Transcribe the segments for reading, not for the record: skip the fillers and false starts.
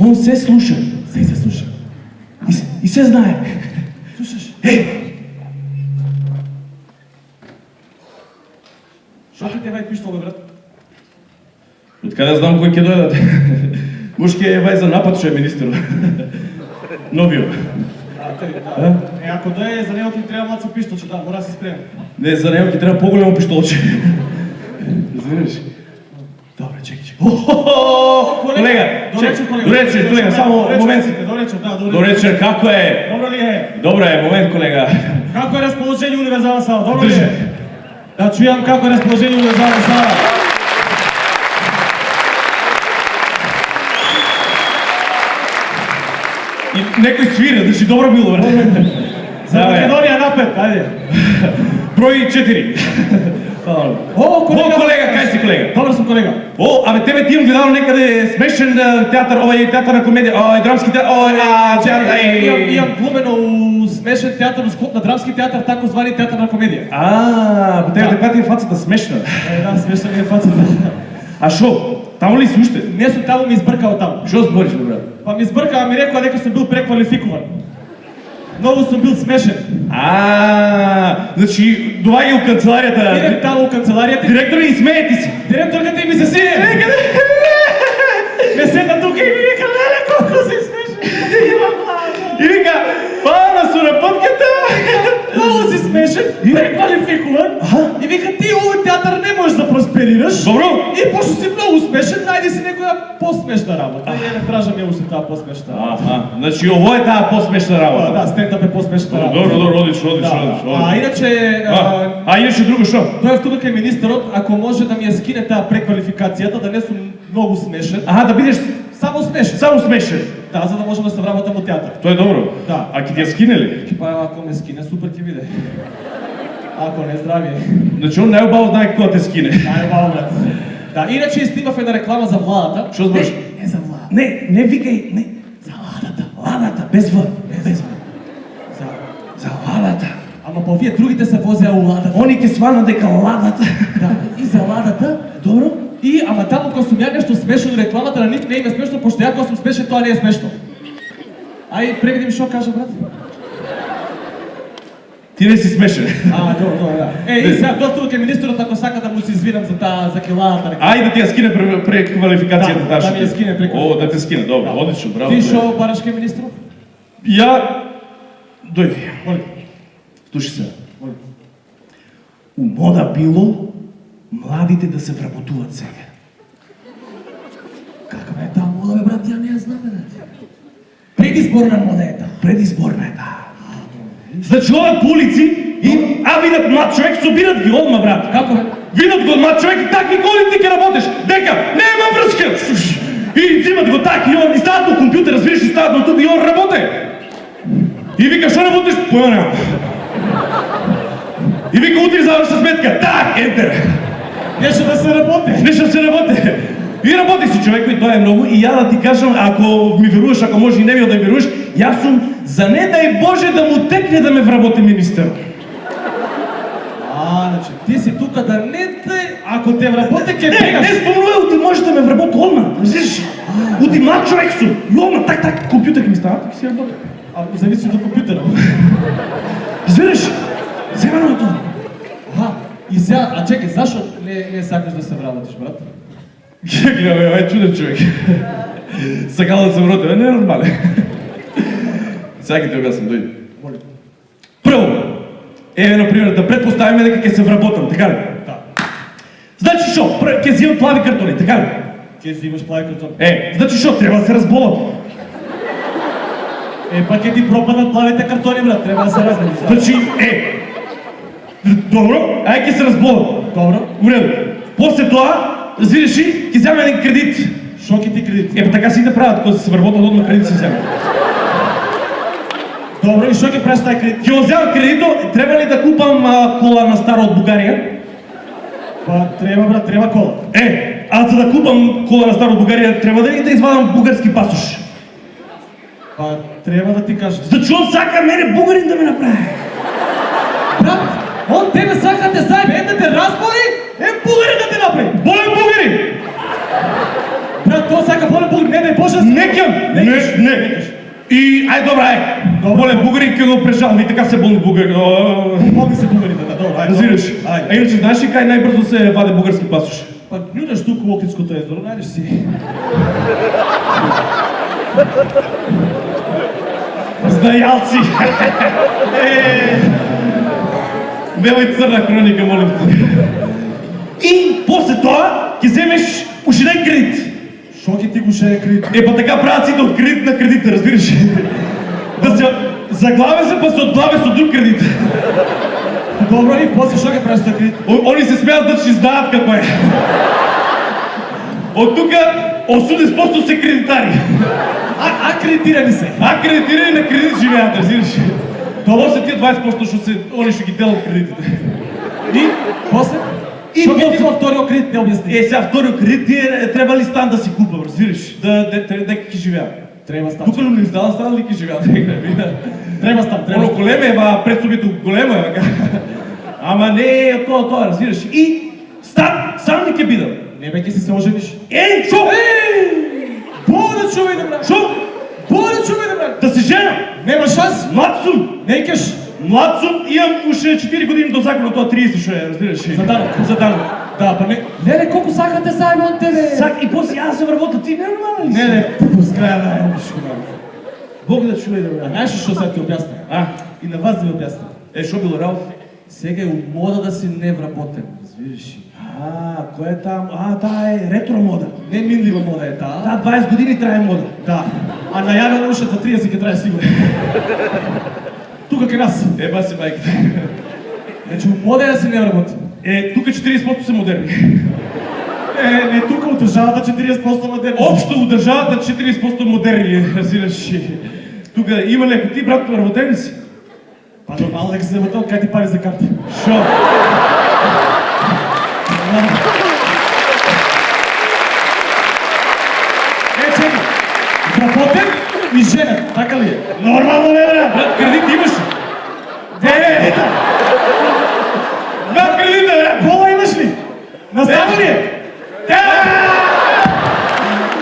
микрофон се слуша. Се слуша. И се знае. Слушаш? Шо ти те вај пиштол, бе, брат? Откаде знам кој ќе дојдат? Може ќе е вај за напад, што е министер. Новио. Ако дое за него ќе треба малце пиштолче, да, мора да се спреме. Не, за него ќе треба поголемо пиштолче. Разбираш? Добре, чекай. Колега, дорече, колега, само момент. Дорече, како е? Добро ли е? Добро е, момент, колега. Како е расположение универзална сала? Добро ли е? Да чујам како е расположение универзална сала. И некој свира, значи добро било, брат. За Македонија напред, ајде. Број 4. О, колега, кај си, колега? Добро сум, колега. О, абе тебе ти имам гледал некаде смешен театар, овај театар на комедија, овај драмски театар, Имам глумено у смешен театар, у скоп на драмски театар, тако звани театар на комедија. По тебе така ти е фацата смешна. Да, смешна ми е фацата. А шо? Таму ли си уште? Не сум таму, ми избркал таму. Шо збориш, бе, брат? Па ми избркал, ми рекоа дека сум бил преквалификуван. Многу сум бил смешен. Значи доаѓа у канцеларијата. Идем таму у канцеларијата. Директор и смее ти си. Директорката ми се смее. Ме седна тука и ми вика, леле, колко си смешен. И вика, пана су на пътката. Много си смешен, преквалификуван. И вика, ти овој театар не можеш да просперираш. Добро. И пошто си много смешен, најди си некоја посмешна работа. И не тражам ја уште таа посмешна работа. Значи ово е таа посмешна работа. Да, стендап е посмешна работа. Добро, одлично. Иначе друго шо? Дојав тука кај министерот, ако може да ми ја скине таа преквалификацијата, да не сум многу смешен. Да бидеш само смешен. Само смешен. Да, за да можам да се вработам во театар. Тоа е добро. Да. А ќе ти ја скине ли? Па ако ме скине, супер ќе биде. Ако не, здравие. Значи он најубаво знае кога те скине. Најубаво, брат. Да, иначе снимав една реклама за владата. Што збориш? Не за владата. Не викај, не. За владата. Ладата, без В. Без В. За ладата. Ама па вие другите се возеа у ладата. Они ќе сванат дека ладата. Да, и за ладата. Добро. И, ама таму кога сум ја нешто смешно и рекламата на нив не им е смешно, пошто ја кога сум смешен, тоа не е смешно. Ај, преведи ми шо кажа, брат. Ти не си смешен. Добро, да. И сега дојдов кај министерот ако сака да му се извинам за таа за килата. Ајде да ти ја скине преквалификацијата таа. Да ми ја скине преквалификацијата. Да те скине, добро, одлично, браво. Ти шо бараш кај министерот? Ја дојди. Моли. Слушай се. Моли. У мода било младите да се вработуваат сега. Каква е таа мода, бе, брат, ја не ја знам, брат. Предизборна мода е таа. Предизборна е таа. Значи одат по улици и видат млад човек, собират ги одма, брат. Како бе? Видат го млад човек и такви коли ти ќе работеш. Дека нема врска. И взимат го так и он и стават на компјутер, разбираш, и стават на тук и он работе. И вика, шо работиш? Поја нема. И вика, утре заврша сметка. Так, ентер. Нешто да се работи. Нешто да се работи. И работи си човек, кој тоа е многу, и ја да ти кажам, ако ми веруваш, ако може и не ми да ми веруваш, јас сум за не дај Боже да му текне да ме вработи министер. Значи, ти си тука да не те, ако те вработи, ќе Не спомнува, ти може да ме вработи одма, разбираш? Ути млад човек сум, и одма, так, компјутер ќе ми става, така си работи. Зависи од компјутера. Разбираш? Земано тоа. И сега, чекай, зашо не сакаш да се вработиш, брат? Гледай, ова е чуден човек. Сакал да се вработи, не е нормален. Сега ќе ти објаснам, дојди. Прво, например, да предпоставиме дека ќе се вработам, така ли? Да. Значи шо, ќе взимам плави картони, така ли? Ќе взимаш плави картони. Значи шо, треба да се разболам. Па ќе ти пропаднат плавите картони, брат, треба да се разболам. Значи, добро, ќе се разболам. Добро. Уреду. После тоа, разбираш ли, ќе вземам еден кредит. Шо ќе ти кредит? Така си да прават, кога се вработат одма кредит си вземат. Добро, и шо ќе правиш тај кредит? Ќе го вземам кредито, треба ли да купам кола на стара од Бугарија? Па треба, брат, треба кола. За да купам кола на стара од Бугарија, треба да извадам бугарски пасош? Па треба да ти кажам. Значи он сака мене бугарин да ме направи. Брат, он тебе сака те заебе, да те разбори, бугарин да те направи. Болен бугарин! Брат, тоа сака болен бугарин, не Боже, Не. И, ай, добре, ай. Боле, бугари, ке го прежалам и така се болни бугари. Моги се бугарите, да, добре, айде. Разбираш. А иначе знаеш ли кай най-бързо се ваде български пасош? Па гледаш тук Локитското езеро, найдеш си. Знаялци! Бела и църна хроника, молим те. И после това ќе вземеш ушиден кредит. Шо ќе ти го шеде кредит? Па така правят сите от кредит на кредита, разбираш? Да се заглавя се, па се отглавя со друг кредит. Добро ли, после шо ќе правиш за кредит? Они се смеят да ще знаят какво е. От тука 80% се кредитари. Акредитирани се. Акредитирани на кредит живеят, разбираш? Това са тия 20%, защото се, они ще ги делят кредитите. И после? И шо ќе ти во вториот кредит не објасни? Сега вториот кредит треба ли стан да си купам, разбираш? Дека ќе живеят. Треба стан. Тука не издава стан ли ќе живеят? Треба стан, треба. Оно големо е, предсобито големо е, ама не е тоа, разбираш? И стан, сам ли ќе бидам? Не бе, ќе си се ожениш. Шо? Боля човек, брат! Шо? Боля човек, брат! Да се жена? Нема шанс! Млад сум! Не кеш! Млад сум, имам уште 4 години до закон, тоа 30 шо е, разбираш? За данок. За данок. Да, па не... Леле, колко сакате заедно от тебе? Сак и после аз съм работа, ти не е нормален ли си? Не, пускай да е мишко, Бог да чуе да бе. А знаеш ли що сега ти обясня? И на вас да ви обясня. Шо било работа? Сега е от мода да си невработен, разбираш ли? Кое е там? Таа е ретро мода. Не минлива мода е таа. Таа 20 години трае мода. Да. А најавена уште за 30 ќе трае сигурно. Тука кај нас. Еба си майката. Значи мода е да си невработен. Тука 40% са модерни. Не тука от държавата 40% модерни. Общо от държавата 40% модерни, разбираш. Тука има леко ти, брат, работен ли си? Па нормално дека си работен, кај ти пари за карта? Шо? Чекай! Работен и женен, така ли е? Нормално не, брат! Брат, кредит имаш ли? Два кредита, бе! Пола имаш ли? Настава ли е?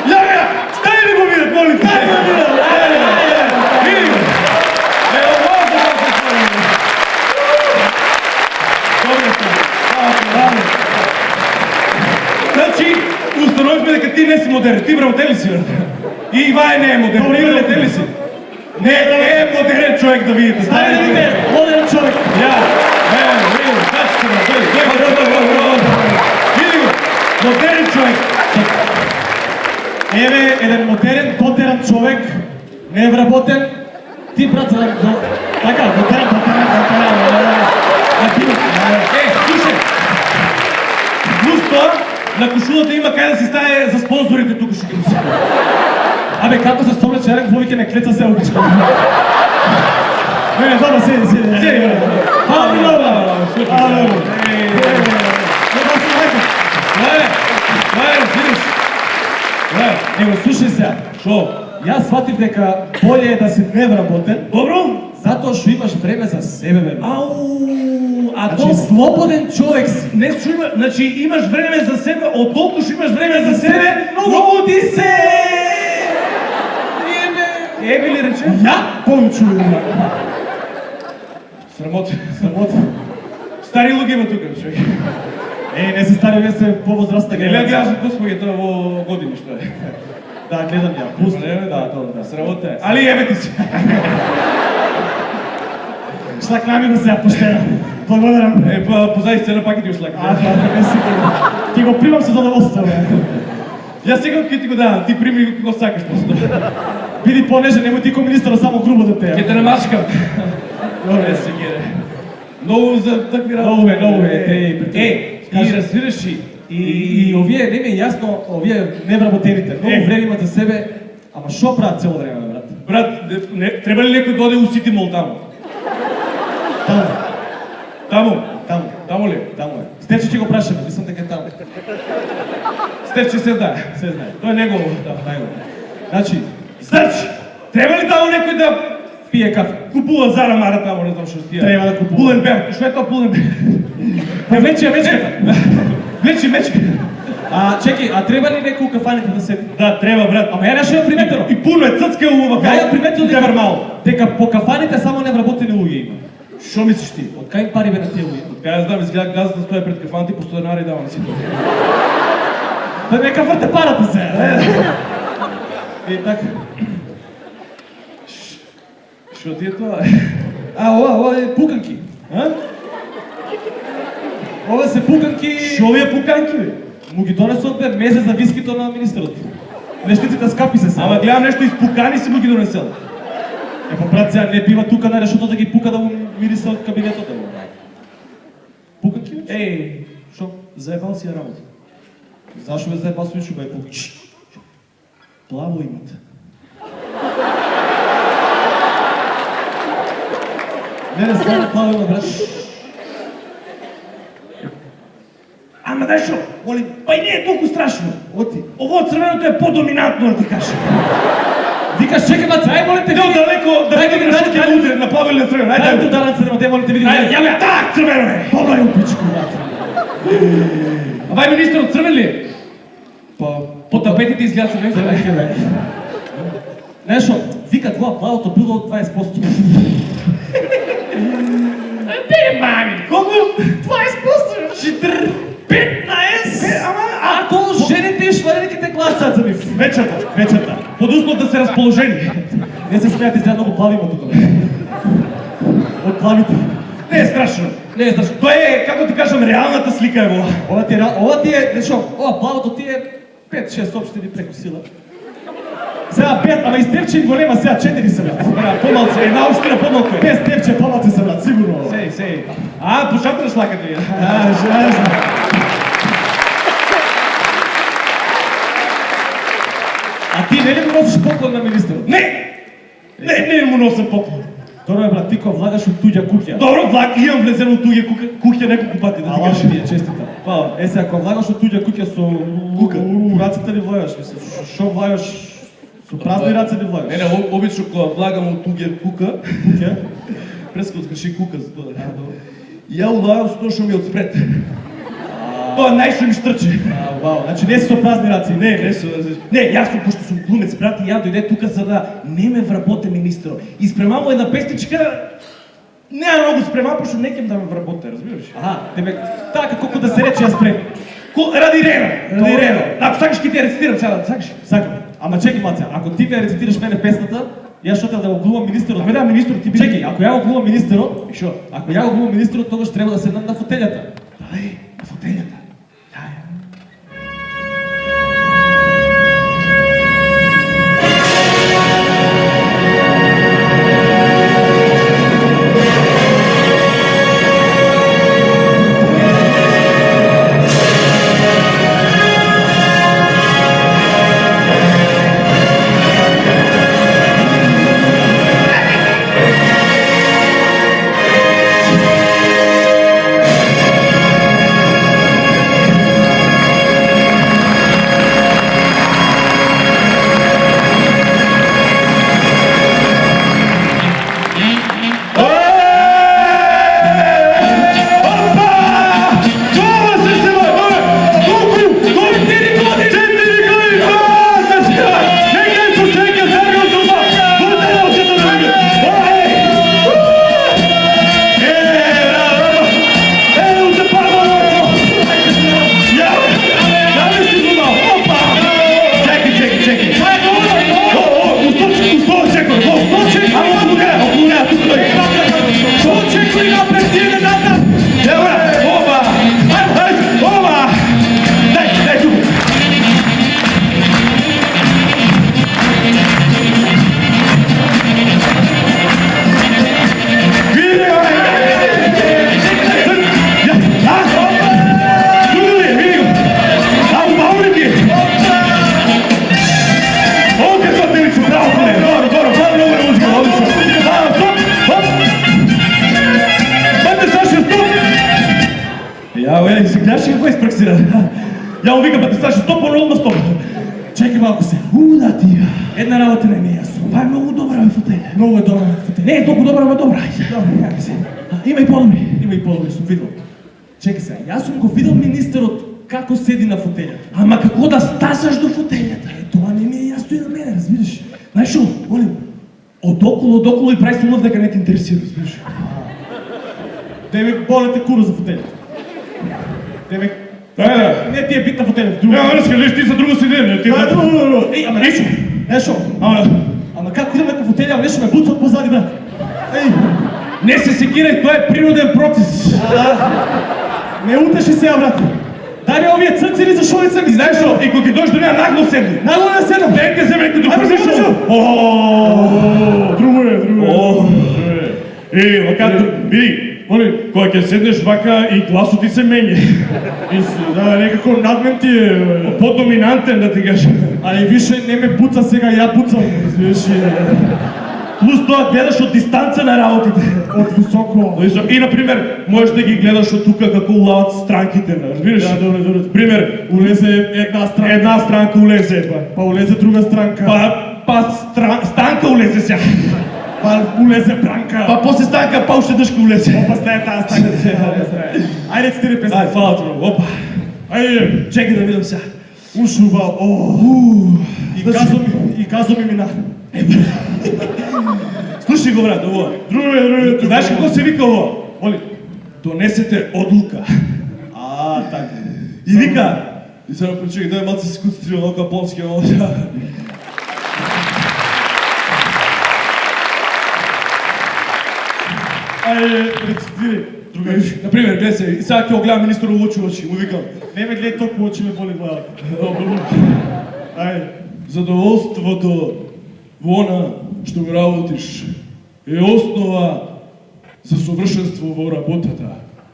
Ляга! Стани да го видят, молим те! Стани да го видят! Види го! Значи, установихме дека ти не си модерен. Ти работен ли си, брат? И Ивай не е модерен. Ти работен ли си? Не е модерен човек да видите. Стани да видите! Модерен човек! Види го, качи се, види го, модерен човек. Еве, еден модерен, дотеран човек, невработен. Ти, брат, за... Така, дотеран. Слушай, плюс това, на кошулата има кај да си стае за спонсорите тук ще ги носи. Абе, како се стомля черек, вовике не клеца се обичка. Не, добре, седи. Седи, брат. Разбираш. Него, слушай сега. Шо? Јас сватив дека болje е да си невработен, Добро? затоа што имаш време за себе, бе. Значи, слободен човек си. Не, значи имаш време за себе, от толкова ще имаш време за себе, много ти се! Еби ли рече? Повече има. Срамота. Стари луѓе има тука, човек. Не се стари, вие се по-възрастна генерација. Не гледаш господите во години, што е? Да, гледам ја. Пусто. Да. Срамота е. Али ебе ти си. Шлак нами да се ја поштера. Благодарам. Позади сцена пак и ти ушлак. Ти го примам со задоволство, бе. Јас сега ке ти го давам, ти прими го сакаш просто. Биди понежен, немој ти ко министра само грубо да те. Ке те намачкам. Добре, Сегере. Много за такви работи. Много е. И разбираш ли? И овие, не ми е јасно, овие невработените, много време имат за себе, ама шо прават цело време, брат? Брат, треба ли некој да оде у Сити Мол таму? Таму ли? Таму е. Стече ќе го прашаме, мислам дека е таму. Стече се знае. Се знае. Тоа е негово. Значи, треба ли таму некој да пие кафе? Купува Зара Мара таму, не знам што стија. Треба да купува. Пулен бер, што е тоа пулен бер? Влечи ја мечката. Влечи мечка. Чекай, а треба ли некој у кафаните да седи? Да, треба, брат. Ама ја нешто ја приметено. И пуно е ццка убава. Ја приметено дека по кафаните само невработени луѓе има. Шо мислиш ти? Од кај им пари бе на тие луѓе? Кај знам, изгледа газата стои пред кафаните и по станари дава на сите. Да нека врте парата се. И така. Шо ти е тоа? Ова е пуканки. Ова се пуканки. Шо ви е пуканки, бе? Му ги донесот бе мезе за вискито на министерот. Нештиците скапи се. Ама гледам нешто испукани си му ги донесел. Па брат, сега не бива тука на решото да ги пука да му мириса од кабинетот. Пуканки? Шо? Заебал си ја работа. Зашо ме заебал свичу бе пуканки? Плаво имате. Не знам плаво има, брат. Ама дай шо, моли, па и не е толку страшно. Оти. Ово црвеното е подоминантно, да ти кажа. Викаш, чекай, маца, ај молите Не, далеко, да видим што ќе удари на плаво или на црвено. Ајде ту дарат црвено, те молите видим. Ајде, ја так, црвено е. Побај у пичку, брат. Авај министерот црвен ли е? Па, По тапетите изгледа црвен. Црвен бе. Нешо, вика тоа плавото било од 20%. Бе, мами, колку? 20%? 15? Ама, Ако жените и шваренките гласат за нив. вечерта. Под услов да се разположени. Не се смејате, изгледа многу плави има тука. Од плавите. Не е страшно. Не е страшно. Тоа е, како ти кажам, реалната слика е во. Ова ти е, нешо, ова плавото ти е 5-6 општини преку сила. Сега 5, ама и степче го нема сега 4 се брат. Бра, помалце, една општина помалко е. Без степче помалце се брат, сигурно. Сей. Пошатраш лаката ја. Железно. А ти не ли му носиш поклон на министерот? Не му носам поклон. Добро е брат, ти ко влагаш од туѓа куќа. Добро, имам влезено у туѓе куќа неколку пати, да ти Ала кажам. ти е честита. Фала. Сега, ако влагаш од туѓа куќа со Кука. раците ли влагаш, мислам? Шо влагаш? Со празни раце ли влагаш? Не, обично кога влагам у туѓе кука, Куќа? прескот скрши кука за тоа. И ја влагам со тоа што ми е одспред. Тоа најшто ми штрчи. Вау, значи не си со празни раци. Не, јас сум, пошто сум глумец, брат, и ја дојде тука за да не ме вработе министро. И спремамо една пестичка, не многу спрема, пошто не ќем да ме вработе, разбираш? Тебе, така колку да се рече ја спрем. Ради Рена. Ако сакаш ќе ти ја рецитирам сега, сакаш? Сакам. Ама чекай маца, ако ти ме рецитираш мене песната, јас шо да го глумам министерот. Аме да, министрот ти биде. Чекай, ако ја го глумам министерот, Шо? ако ја го глумам министерот, тогаш треба да седнам на фотелјата. Ај, на фотелјата. Гледаш ли какво изпраксира? Я му викам, ти ставаш стоп, по-ролно на стоп. Чекай малко се. Да ти. Една работа не ми е ясно. Това е много добра бе фотеля. Много е добра бе фотеля. Не е толкова добра, но добра. Добре, някак се. Има и по-добри. Има и по-добри, съм видал. Чекай сега, аз съм го видал министърот како седи на фотелјата. Ама како да стасаш до фотелјата? Тоа не ми е јасно и на мене, разбираш? Знаеш што, молим, одоколу и прави сумов дека не те интересира, разбираш? Демек, боле те кура за фотелјата. Демек, Да. не ти е битна фотелјата. Ама не скажеш ти за друго седење, ти. Еј, ама нешо. Ама како идам на фотелја, нешо ме буца од позади, брат. Еј, Не се секирај, тоа е природен процес. не утеши сега, брат. Дај ми овие црци за шолица ми, Знаеш што, и кога ќе дојдеш до неа нагло седни. Нагло не седам. Нека се веќе до Ајде, први зајде. шоу. Друго е. Вака, види, моли, кога ќе седнеш вака и гласот ти се мења. Да, некако надмен ти е. Подоминантен да ти кажам. Али више не ме буца сега, ја буцам, разбираш. Плюс тоа гледаш од дистанца на работите. Од високо. И, например, можеш да ги гледаш од тука како улават странките, разбираш? Да, добре. Пример, Улезе една странка улезе, па улезе друга странка. Станка улезе сега. Па улезе Бранка. Па после станка па уште дъшка улезе. Опа стаја таа станка. Ајде цитири песен. Ај, фала ти много, опа. Ајде, чекай да видам сега. Ушува, и казо ми мина. Слушай го, брат, ово. Друге. Знаеш како се вика ово? Моли, донесете одлука. Така. И вика, и сега причекай, дай малце се концентрира малко японски, ама сега. Ајде, рецитири. Например, гледай се, и сега ќе го гледам министър в очи, му викам. Не ме гледай толку очи, ме боли главата. Ајде. Задоволството во она што го работиш е основа за совршенство во работата.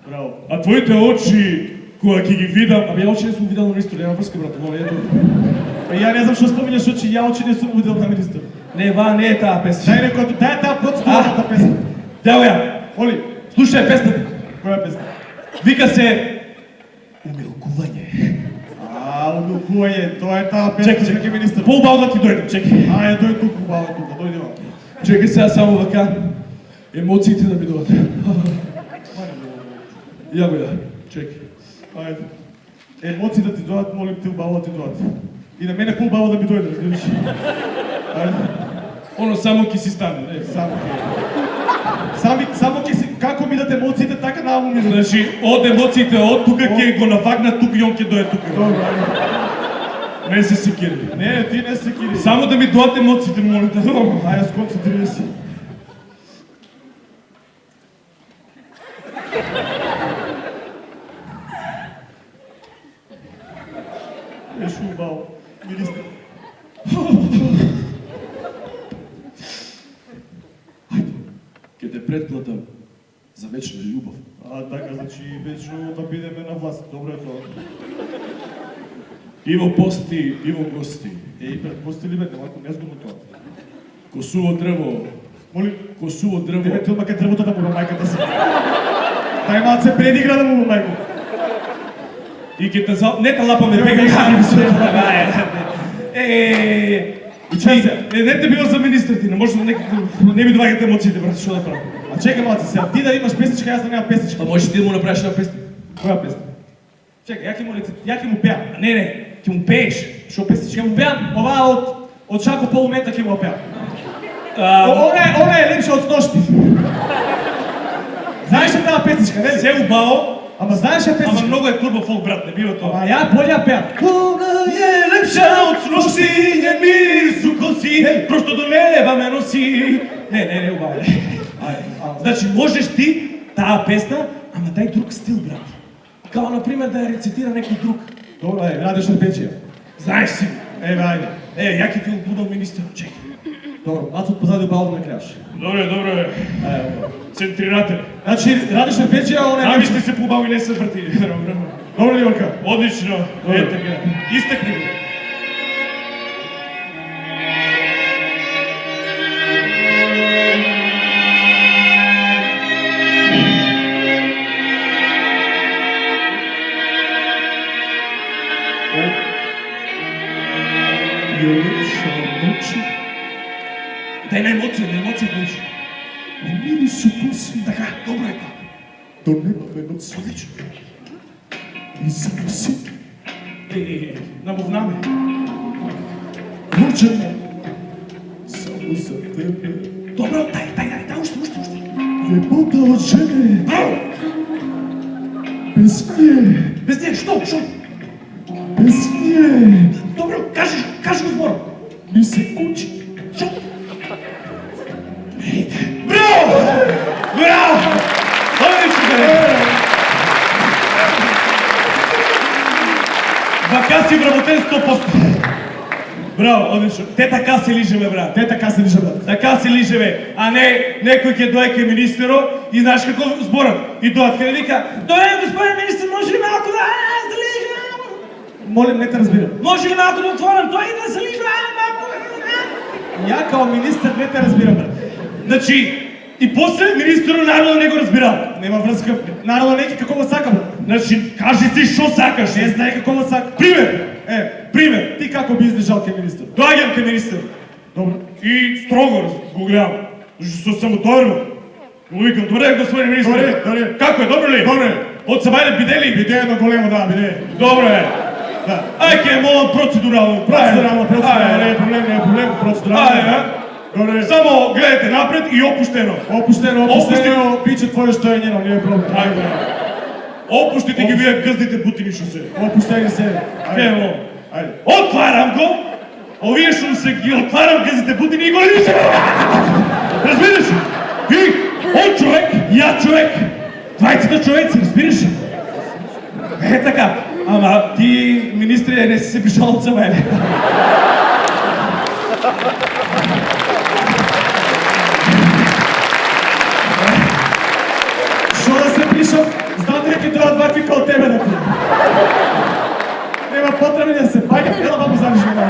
Браво. А твоите очи, кога ќе ги видам, ја очи не сум видел на министър, нема врска, брат, моля, ето. Па ја не знам што споминеш очи, ја очи не сум видел на министър. Не е таа песна. Дај некојато, дај таа процедурната песна. Дјаво ја, Моли, слушај песната. која песна? Вика се умилкување. Умилкување, тоа е таа песна, Чекай, чекай министър. По-убаво да ти дојдем, чекай. Ајде, дојди тука, убаво тука, дојди ва. Чекай сега само вака, емоциите да ми дојдат. Ја го ја, чекай. Ајде. Емоции да ти дојдат, молим те убаво да ти дојдат. И на мене по-убаво да ми дојде, разбираш. Ајде. Оно само ќе си стане, не? Само ќе си, како ми дат емоциите, така намо ми дат. Значи, од емоциите, од тука ќе го навагнат тука и он ќе дојде тука. Добро, ајде. Не се секири. Не, ти не се кири. Само да ми дојдат емоциите, молим те. Ајде, сконцентрирай се. Беше убаво. Министър. Ке те предплатам за вечна љубов. Така, значи, вечно да бидеме на власт. Добро е тоа. И во пости, и во гости. Предпости ли бе, малко незгодно тоа. Косово дрво, Моли, косово дрво. тебе ти одмака дрвото да му во мајката си. Тај малце предигра да му во мајко. И ке те не те лапаме Ево, тега. Не те било за министр ти, не може да не ми доаѓаат емоциите, брат, што да правам? А чекай малце сега, ти да имаш песничка, јас да немам песничка. Па можеш ти да му направиш една песна? Која песна? Чекай, ја ќе му пеам. Не, ќе му пееш. Што песничка? Ќе му пеам оваа од Шако полумета ќе му пеам. Она е лепша од сношти. Знаеш ли таа песничка, нели? Се убаво, Ама знаеш ли ама песничка? многу е турбо фолк, брат, не бива тоа. Ама ја боле ја пеам. Она е лепша од сношти, нjen мирис у коси, просто до неба ме носи. Не, убаво. Значи, можеш ти таа песна, ама дај друг стил, брат. Као, например, да ја рецитира некој друг. Добро, радиш на печија. Знаеш си. Еве, ајде. Ја ќе ти будам министер, чекай. Добро, Ацот позади убаво да ме краш. Добре. Центрирате. Значи, радиш на печија, она е... Ами ще се побави, не се врти. Добро ли, Јорка? Одлично. Добре. Ето така. Истекни го. Дај на емоција беше. Мирис у коси. Така, добро е тоа. До неба ме носи. Одлично. И за носи Намовнаме. Вручене. Само за тебе. Добро, дай, още. Лепота от жени. Браво! Без ние. Без нея, що? Без ние. Добро, кажи го сбора. Ми се кучи. Що? Браво! Отлично, бе! Вака си вработен 100%. Браво, отлично. Те така се лижеме, брат. Те така се лиже, брат. Така се лижеме, а не некој ќе дойде кај министеро и знаеш како зборат. И дојат кај вика, господин министр, може ли малко да се лижа? Молим, не те разбирам. Може ли малко да отворам той и да се лижа малко? Я као министър не те разбирам, брат. Значи, и после министерот наравно не го разбирал. Нема връзка. Народа неки какво му сака, брат. Значи, кажи си што сакаш. Не знае какво му сака. Пример! Пример! Ти како би издържал кај министър? Доаѓам кај министер. Добро. И строго го гледам. Зашто съм отворено. Му викам, добре, господин министер. Добре. Како е, добро ли? Добре. Од Сабајле биде ли? Биде едно големо, да, биде. Добро е. Да. Ај ке молам процедурално. Процедурално, не е проблем, процедурално. Ајде. Добре. Само гледате напред и опуштено. Опуштено, пиче твое што е njeno, не е проблем. Ајде. Опуштите ги вие гъздите бутини што се. Опустени се. Ево. Ајде. Отварам го, овие што се ги отварам гъздите бутини и го лижам. Разбираш? И он човек, ја човек, двајцата човеци, разбираш? Е така. Ама ти, министри, не си се пришал от Сабајле. Шо да се пришам? Знам дека треба вакви као тебе да пием. Нема потреба да се паѓа, ела ба го завиши на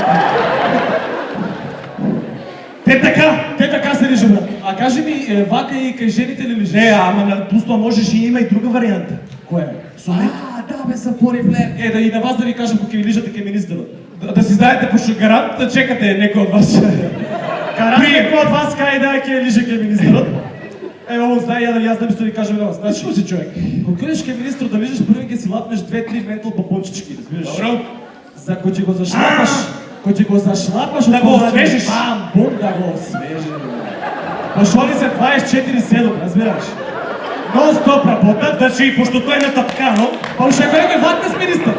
Те така се лиже, брат. А кажи ми, вака и кај жените ли лижеш? Не, ама на пусто можеш и има и друга варианта. Која е? Да бе, са порив-лен. Да и на вас да ви кажам, кога ви лижате кај министърът. Да си знаете, пошто гарант да чекате некој од вас. Гарант некој од вас кај да ќе лиже кај министърът. Ево, ово знае, јас да ви кажем на вас. Значи, си човек. Кога идеш кај министър да лижеш, први ќе си лапнеш 2-3 ментал бабончички, разбираш? Добро. За кој ќе го зашлапаш, да го освежиш. Бум, да го освежиш. Пошоли се 24/7, разбираш? Нон-стоп работат, Значи, пошто тој е натапкано, па уште кој ќе ватне с министър.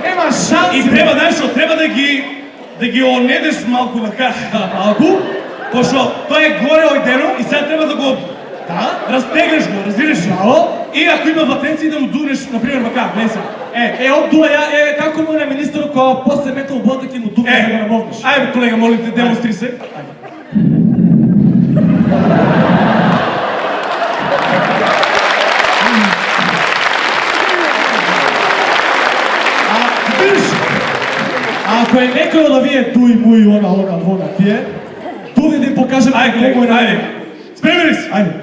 Нема шанси. и треба, знаеш што, треба да ги онедеш малку вака. Малку? Пошто тој е горе ојдено и сега треба да го разтегнеш го, разбираш? Браво. И ако има ватенци да му дунеш, например, вака, не се. Одуа ја, како му на министърот која после метал бота ќе му дука да го намовнеш. Ајде, колега, молим те, демонстри се. Ако е некој од овие туи, муи, она, тие, ту да им покажем колко е Ајде. Спремени си. Ајде.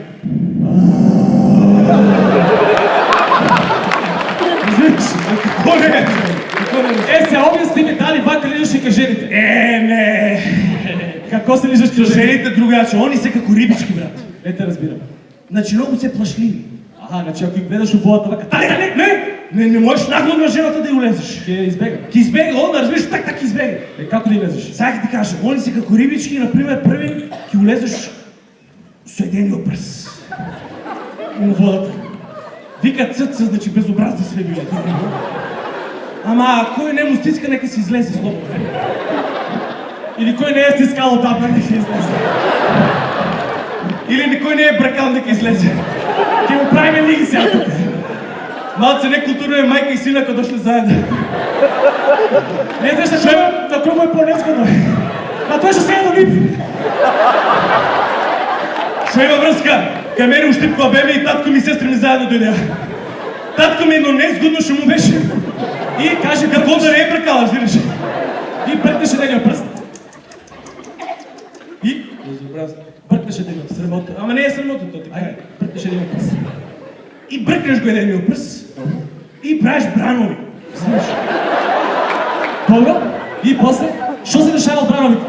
Се објасни ми дали вака лижеш и кај жените. Не. Како се лижеш кај жените? Жените другаче, они се како рибички, брат. Не те разбирам. Значи, много се плашливи. Значи ако ги гледаш у водата вака, Не можеш нагло на жената да ја улезеш. ќе избега. Ки избега, он разбираш, так избега. Како да излезеш? Сега ќе ти кажа, они се како рибички, например, први ќе улезеш со едениот прс. У водата. Вика цъца, значи безобразни све биле. Ама кој не му стиска, нека си излезе слободно. Или кој не е стискал отдавна, нека излезе. Или никой не е бракал, нека излезе. Ќе му правиме лиги сега тук. Малце некултурно е майка и сина, ако дошли заедно. Не знаеш на кој му е по-нескодно. На тој што се е до вип. Шо има връзка? Кај мене ущипкова бебе и татко ми и сестри ми заедно дојдеа. Татко ми едно незгодно што му беше. И каже Како да не е бракал, разбираш? И бркнеше едниот прст. И? Бркнеше едниот срамота. Ама не е срамота, то така е. Бркнеше едниот прст. И бркнеш го едниот прст и правиш бранови. Знаеш? Добро. И после, што се дешава од брановите?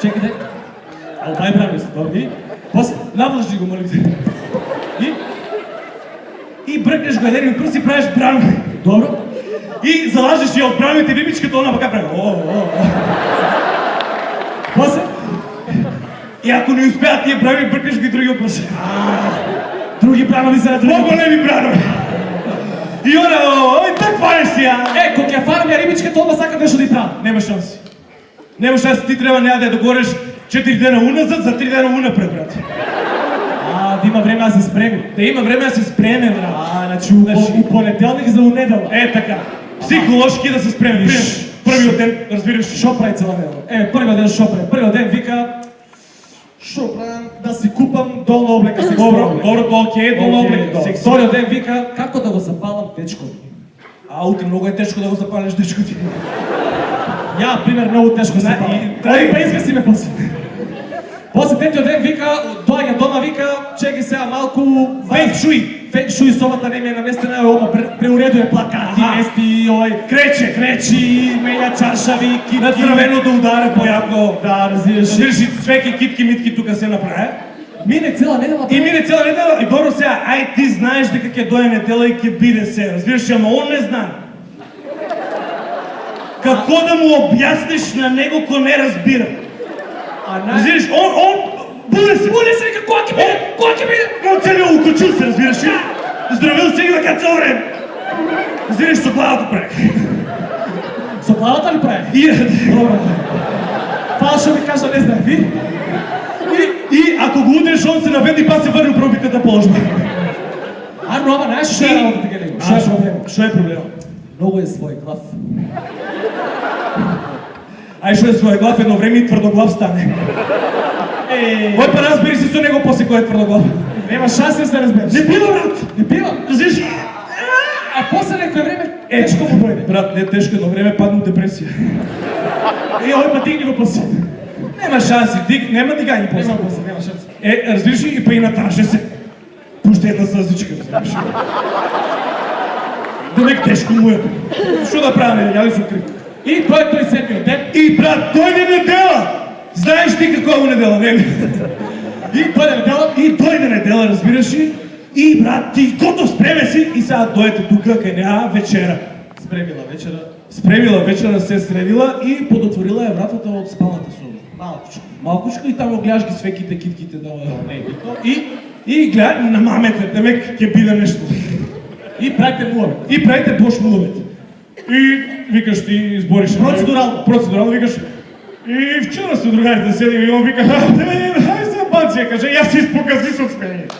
Чекайте. Дај бранови се, добро. И после, Навлажи го, молим те. и и бръкнеш го един пръст и правиш брам. Добро. И залажеш я от брамите рибичката, она бака прави. После? И ако не успеят тия брами, бръкнеш ги други отпръси. Други бранови са на други. Много големи бранови. И она, ой, так фанеш си, Кога ќе фарам ја рибичката, одма сакам нешто да правам. Нема шанси. Нема шанси, ти треба няма да я договориш 4 дена уназад, за 3 дена унапред, брат. Да има време да се спреми. Да има време да се спреме, брат. Значи у понеделник за унедела. Така. Психолошки да се спремеш. Првиот ден, разбираш, Шо прави цела недела? Првиот ден шо прави? Првиот ден вика шо правам да си купам долна облека секс. Добро, тоа окей, долна облека. Вториот ден вика како да го запалам дечко. Ти много е тешко да го запалиш дечко ти. Ја, пример, много тешко се палам. Оди па измеси ме после. После третиот ден вика, доаѓа дома, вика, чеки сега малку фенг шуй собата не ми е наместена, ома преуредуе плакати, мести, кречи, менја чаршави, китки. На црвено да ударе појавно. Да, разбираш. Држи свеки китки, митки тука се направи. Мине цела недела. И мине цела недела, и добро сега, ти знаеш дека ќе дојде недела и ќе биде се, разбираш, ама он не знае. Како да му објасниш на него кој не разбира? Разбираш, он буде се, вика, кога ќе биде? Он целиот укачил се, разбираш, здравил се и вака цел време. Разбираш, со главата прави. Со главата ли прави? Добро. Фалшо ми кажа, не знае, ви? И ако го удреш, он се наведе па се върне пробитата положба. Арно, ама знаеш што е работата ке него? Што е проблемот? Много е свој глав. Што е свој глав, едно време и тврдоглав стане. Ој па разбери се со него после кој е тврдоглав. Нема шанс да се разбереш. Не бива, брат! Не бива? Знаеш? А после некој време тешко му дојде. Брат, не е тешко, едно време падна в депресија. Ој па дигни го после. Нема шанси, нема дигање после. Нема после, нема шанси. Разбираш и па и натраше се. Пуште една сълзичка, разбираш. Демек тешко му е. Што да правиме, ја ли се откри? И тој седмиот ден. И брат, дојде недела! Знаеш ти какво е недела, не? И дојде недела. И дојде недела, разбираш ли? И брат, ти готов спреме си и сега дојдете тука кај неа вечера. Спремила вечера, се средила и подотворила е вратата од спалната соба. Малкучко и таму гледаш ги свеките, китките да и гледа на мамете, демек ќе биде нешто. И правите муловет. И правите бош муловет. И викаш ти избориш процедурално викаш. И вчера се другарите седим и он вика, хај се бација, каже, јас се испоказни со смење.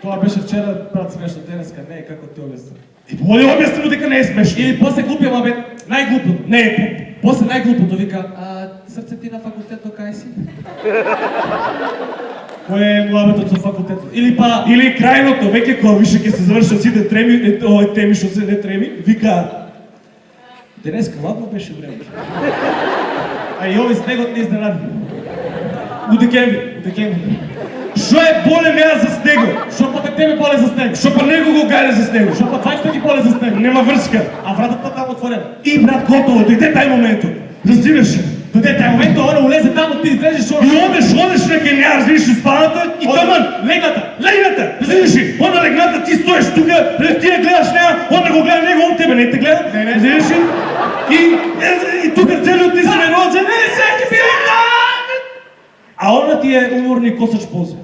Тоа беше вчера, брат, смешно, денеска не е како ти објаснам. И боли објаснено дека не е смешно. Или после глупија мабет, најглупото. Не е после најглупото вика, срце ти на факултетот кај си? Кој е муабетот со факултетот? Или крајното, веќе кога више ќе се завршат сите теми што се не треми, вика денеска ладно беше време. А и овој снегот не изненади. У декември. Што е боле неа за снегот? Што па тебе боле за снег? Што па него го гајле за снегот? Што па 20 ги боле за снег? Нема врска. А вратата таму отворена. И брат, готово, дојде тај моментот. Разбираш? Дојде тај моментот, она улезе таму, ти излезеш и одеш на ке неа, разбираш, у спалната и таман, легната, разбираш ли? Она легната, ти стоеш тука, ти ја гледаш неа, она го гледа него, он тебе не те гледа, разбираш ли? И тука целиот ти се нервозен, всеки би а она ти е уморни косач поза.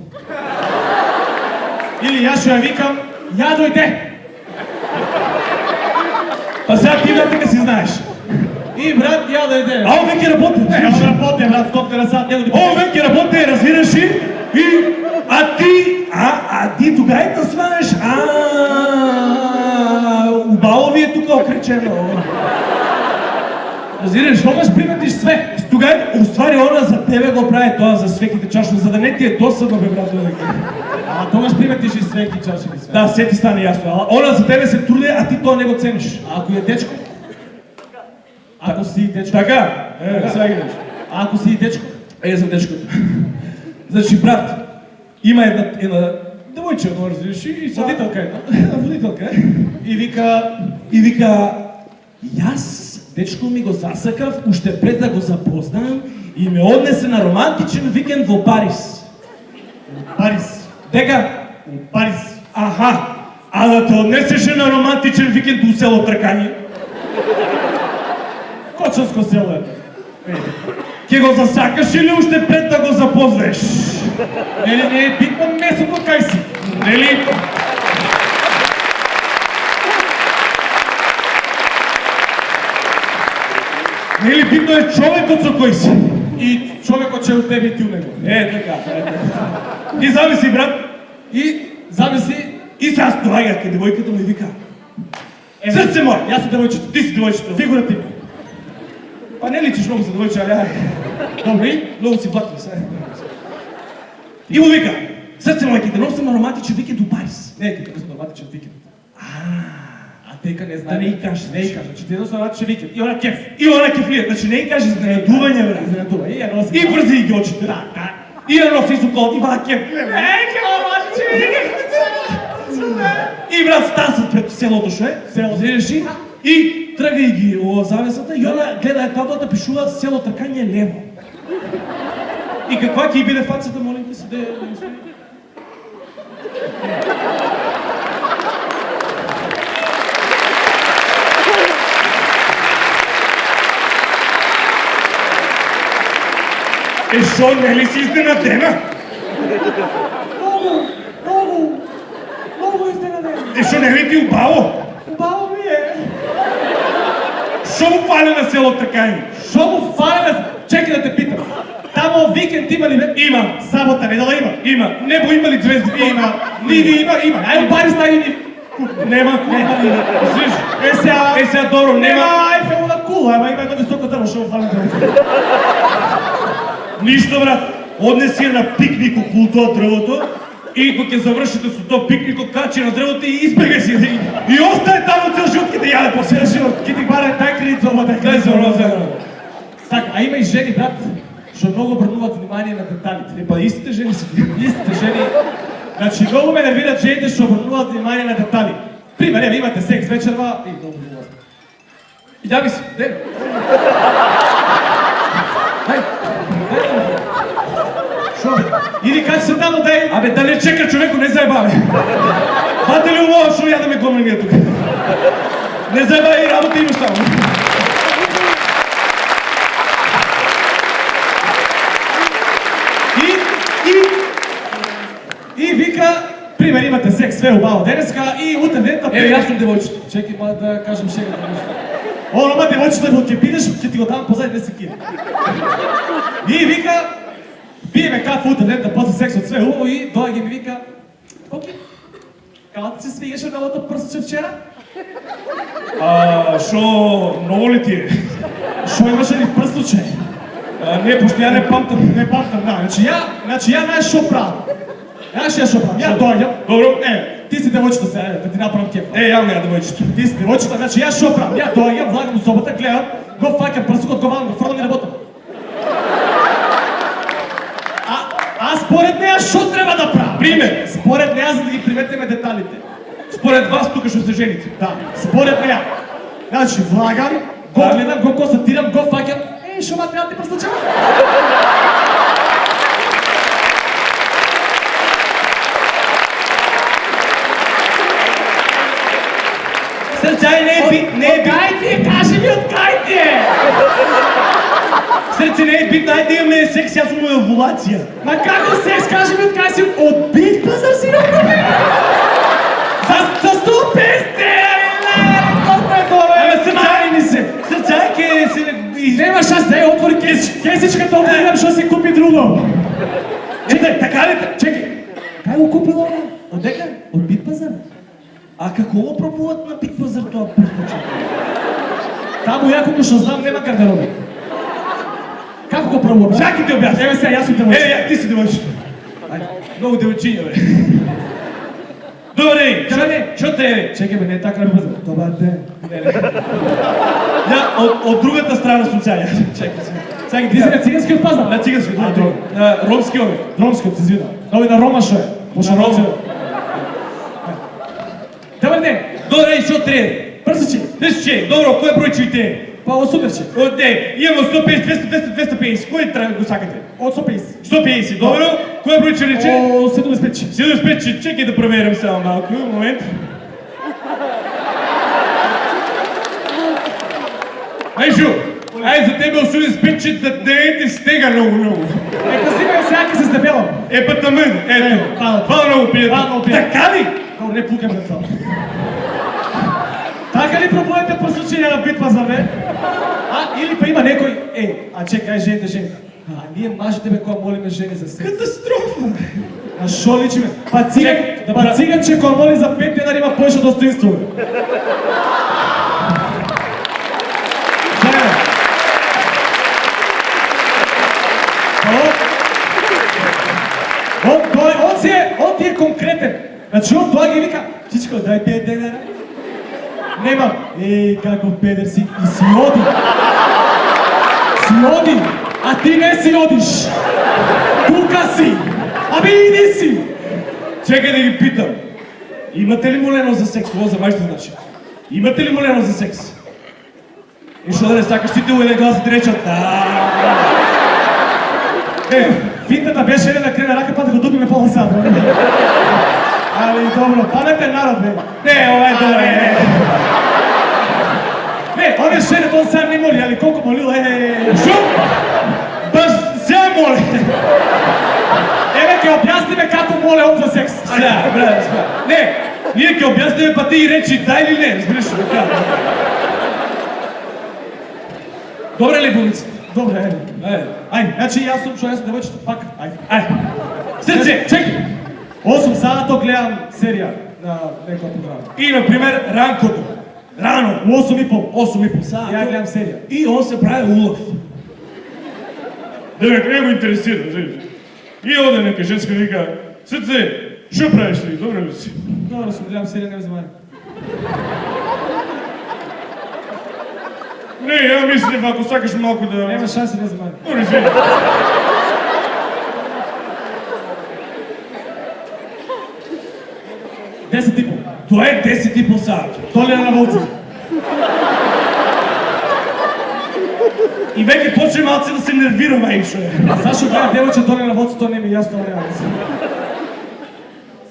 Или јас што ја викам, ја дојде. Па сега ти брат дека си знаеш. И брат, ја дојде. А он веќе работи. Не, он работи, брат, сколько на сат, него он веќе работи, разбираш ли? И ти тугај да сванеш, убаво ви е тука окречено. Разбираш, тогаш приметиш све. Тугај, уствари она за тебе го прави тоа за свеките чашови, за да не ти е досадно бе брат веќе. А тогаш приметиш и свеки чашови све. Да, се ти стане јасно. Она за тебе се труди, а ти тоа не го цениш. А ако е дечко? Ако си дечко. Така, сега ги деш. А ако си дечко? За дечкото. Значи, брат, има една девојче, едно разбираш, и водителка една. Водителка е. И вика, јас дечко ми го засакав, уште пред да го запознам и ме однесе на романтичен викенд во Париз. Париз. Дека? Париз. Аха. А да те отнесеше на романтичен викенд у село Тракани? Кочанско село е. Ке го засакаш или още пред да го запознаеш? Нели не е битно месото кај си? Нели? Нели битно е човекот со кој си? И човекот че е у тебе и ти у него. Така. И зависи, брат. И замисли, И сега стоја кај девојката му и вика: Срце мој, јас сум девојчето. ти си девојчето. Фигурата има. Па не личиш многу за девојче, али ајде. Добри? Многу си блатни сега. И му вика: Срце мој, ќе те носам на романтичен викенд у Париз. Не, ќе те романтичен викенд. А тека не знае. Да не ѝ кажеш, Не ѝ кажеш. Че ти едноставно романтичен викенд. И она кеф. И она ќе влие, значи не ѝ кажеш изненадување, брат. Изненадува. И ја носи. И врзи ги очите. И ја носи суколот, и ваќе. Еке, романтичен викенд. И брат стасат пред селото шо е, реши, и тргај ги во завесата, и она гледа е таблата, пишува село Тркање лево. И каква ќе биде фацата, молим те се, да шо, нели си изненадена? Много изненаден. Шо, нели ти убаво? Убаво ми е. Шо му фали на село Тркање? Шо му фали на... Чекай да те питам. Тамо викенд има ли бе? Има. Сабота, недела има. Има. Небо има ли звезди? Има. Ниви има. Ајде Париз најди. Нема. Слиш? Сега добро, нема. Нема Айфелова кула, ама има едно високо дрво, шо му фали на дрво. Ништо, брат. Однеси ја на пикник околу тоа дрвото и кога ќе завршите со тоа пикникот, качи на дрвото и избега си. И остае таму цел живот ќе те јаде по цел живот. Ки ти баре дај кредит за ова, Дај за ова. Така, а има и жени, брат, што многу обрнуваат внимание на деталите. Па истите жени си. Истите жени. Значи, многу ме нервират жените што обрнуваат внимание на детали. Пример, еве, имате секс вечерва и многу влазно. И јави си, де. Шо? Иди качи се таму дај. Абе, да не чека човеко, не заебаве. Бате ли ово што ја да ме гомне ние тука? Не заебаве и работа имаш таму. И вика, пример, имате секс, све убаво денеска и утре дента... Еве, јас сум девојчето. Чекай, ма да кажем шегата нещо. Ама девојчето го ќе бидеш, ќе ти го дам позади 10 кила. И вика, пиеме кафе утре дента, после сексот све убаво и доаѓа ми вика, окей, као ти се свигаше новото прсче вчера? Шо, ново ли ти е? Шо имаше ли прстуче? Не, пошто ја не памтам. Не памтам, да. Значи ја знаеш шо правам. Знаеш ја шо правам? Ја доаѓам. Добро. Ти си девојчето сега, да ти направам кеф. Ја ме ја девојчето. Ти си девојчето, значи ја шо правам? Ја доаѓам, влагам у собота, гледам, го фаќам прсукот, го валам, го фрлам и работам. А според неја шо треба да правам? Пример. Според неја за да ги приметиме деталите. Според вас тука што се жените. Да, според неја. Значи влагам, го гледам, го констатирам, го фаќам. Шо ма треба да ти прстучам? Срцај не е бит, не е бит. Кај ти е, кажи ми од кај ти е! Срце не е бит, ајде да имаме секс, јас сум овулација. Ма како секс, кажи ми од кај си? Од бит пазар си ја проби? За 150 колко е добре? Срцај ми се! Срцај ке се... Нема шанс, дај отвори кесичката, отворам што си купи друго. Чекај, така ли? Чекай, кај го купила ова? Од дека? Од бит пазар? А како го пробуват на бит пазар тоа прсточе? Таму ја колку што знам нема гардероби. Како го пробувам? Чакай ти објасни. Еве сега, јас сум девојче. Еве, ти си девојчето. Ајде, многу девојчиња, бе. Добар ден, што треба? Чекай бе, не е така брзо. Добар ден. Ја, од другата страна сум сега. Чекай се. Сега ти си на циганскиот пазар? На цигански, добро. на ромски овој. Ромскиот се извина. Овој на Рома шо е? Пошо На Рома. Рома. Добар ден. Добар ден, што треба? Прсичи. Десче, добро, кој број чуите? Па од суперче. Од де, имамо 150, 200, 250. Кој треба го сакате? Од 150. 150, добро. Кој број ќе рече? Од 75. 75, чекај да проверам само малку, момент. Найшо, ай за тебе осуди спече да не ти стега много. Нека си ме сега се стебелам. Па тамен, ето. Хвала много приятно. Така ли? Добре, не пукам на това. Така ли пробувате по случая на битва за мен? Или па има некой... чекай, жените. Ние мажете бе, кога молиме жени за секс. Катастрофа! А шо личи ме? Па циганче кога моли за 5 денари има повече достоинство. Жене! Он ти е конкретен. Значи он това ги вика, чичко, дай 5 денара. Нема. Каков педер си. И си оди. А ти не си одиш. Тука си. Иди си. Чекай да ги питам. Имате ли молено за секс? Това за майсто значи. Имате ли молено за секс? И що да не сакаш ти да гласите речат? Финтата беше да крена рака, па да го дупиме по-насад. Али добро, паметен народ, бе. Не, ова е добре. Не, он е женет, он сам не моли, али колко молил, Шо? Баш сега моли. Еве, ке обясниме како моле он за секс. Сега, брат, не, ние ке обясниме, па ти речи да или не, разбираш ли така? Добре ли, Бубица? Добре, значи јас сум човек, девојчето, пак, ајде. Срце! Чекай! Осум сато гледам серија на некоја програма. И, например, ранкото. Рано. 8,5 сата. Ја гледам серија. И он се прави улов. Да не го интересира, знаеш. И оде нека женска вика, срце, шо правиш ли? Добре ли си? Добро сум, гледам серија, не ме замари. Не, ја мислим, ако сакаш малко да... Нема шанси, не замари. Добре, извини. Тоа е 10,5 сати. Долина на Волци. И веќе почне малце да се нервирам, шо е. Зашо гледам девојче долина на Волци, тоа не ми е јасно, нема мислам.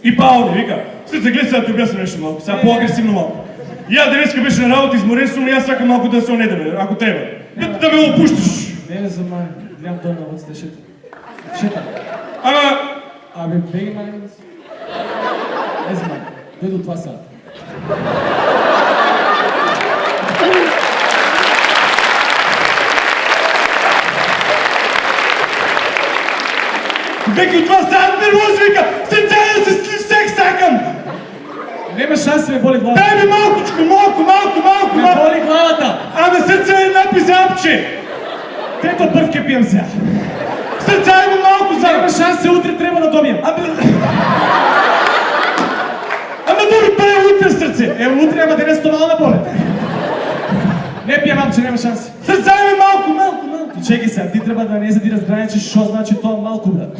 И Паули вика, срце, гледай сега ти објаснам нешто малко, сега по-агресивно малко. Ја денеска беше на работа, изморен сум, и јас сакам малко да се онедеме, ако треба. Да ме опуштиш. Не замари, гледам долина на Волци, да шета. Ама... Беги мали да си. Не замари, дојде до 2 сата. Веќе от 2 сата нервоз вика, срце да се секс сакам. Нема шанси, ме боли главата. Дай ми малкичко, малко. Ме боли главата. Аме срце е напис апче. Трето прв ке пијам сега. Срце има малко за... Нема шанси, утре треба да добијам. Ама добре, па е утре срце. Утре, ама денес това ме боли. Не пијам апче, нема шанси. Срце има малко. Чекай сега, ти треба да не да ти разграничиш шо значи тоа малку, брат.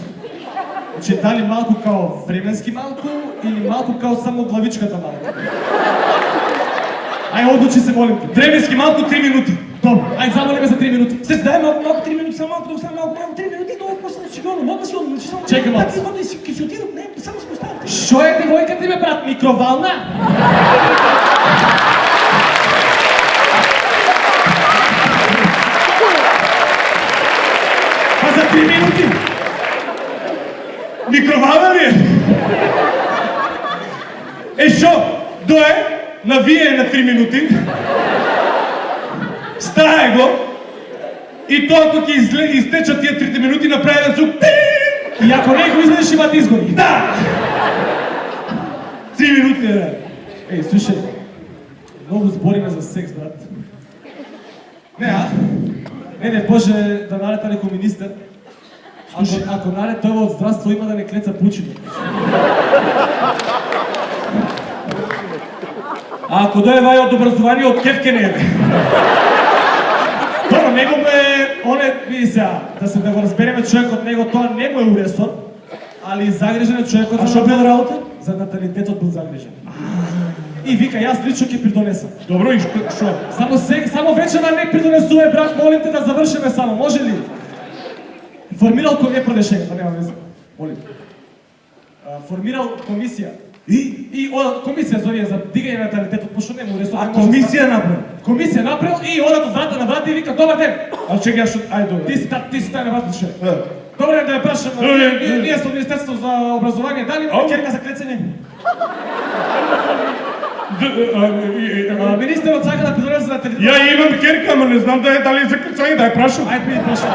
Значи, дали малку као временски малку или малку као само главичката малку? Ај, одлучи се, молим те. Временски малко 3 минути. Добро, ај, замоли ме за 3 минути. Се дай малко 3 минути, само малко, 3 минути, долу после да шигоно, мога си одно, само... Чекай малко. Така си ке си отидам, не, само си поставам. Шо е девојката ти, бе, брат, микровална? Па за 3 минути. Микровална ли е? Шо? Дое, навие на 3 минути, стае го, и тоа ако ќе изтечат тие 3 минути, направи да звук. И ако не го излезеш, има да изгори. Да! 3 минути е. Ей, слушай, много збориме за секс, брат. Не, Боже, да налета некој министер. Ако налет тој од здравство има да не клеца пучино. А ако дое вај од образование, од кефке не е. Добро, него види сега, да го разбереме човекот, него тоа не му е уресор, али загрижен е човекот. А шо бил работа? За наталитетот бил загрижен. И вика, јас лично ќе придонесам. Добро, и шо? Само вечера не придонесуваме, брат, молим те да завршиме само, може ли? Формирал не продешега, па нема веза. Молим. Формирал комисија И комисија зовија за дигање наталитетот, пошто не му ресор. А комисија направи. Комисија направил и одат од врата на врата и вика добар ден. А чекай, ајде добре. Ти си тај на врата ше. Добар ден, да ја прашам. Ние сме од Министерството за образование, дали имаме керка за клецење? Министерот сака да придонесе за наталитетот. Ја имам керка, ама не знам дали е за крцање, да ја прашам. Ајде биде прашам.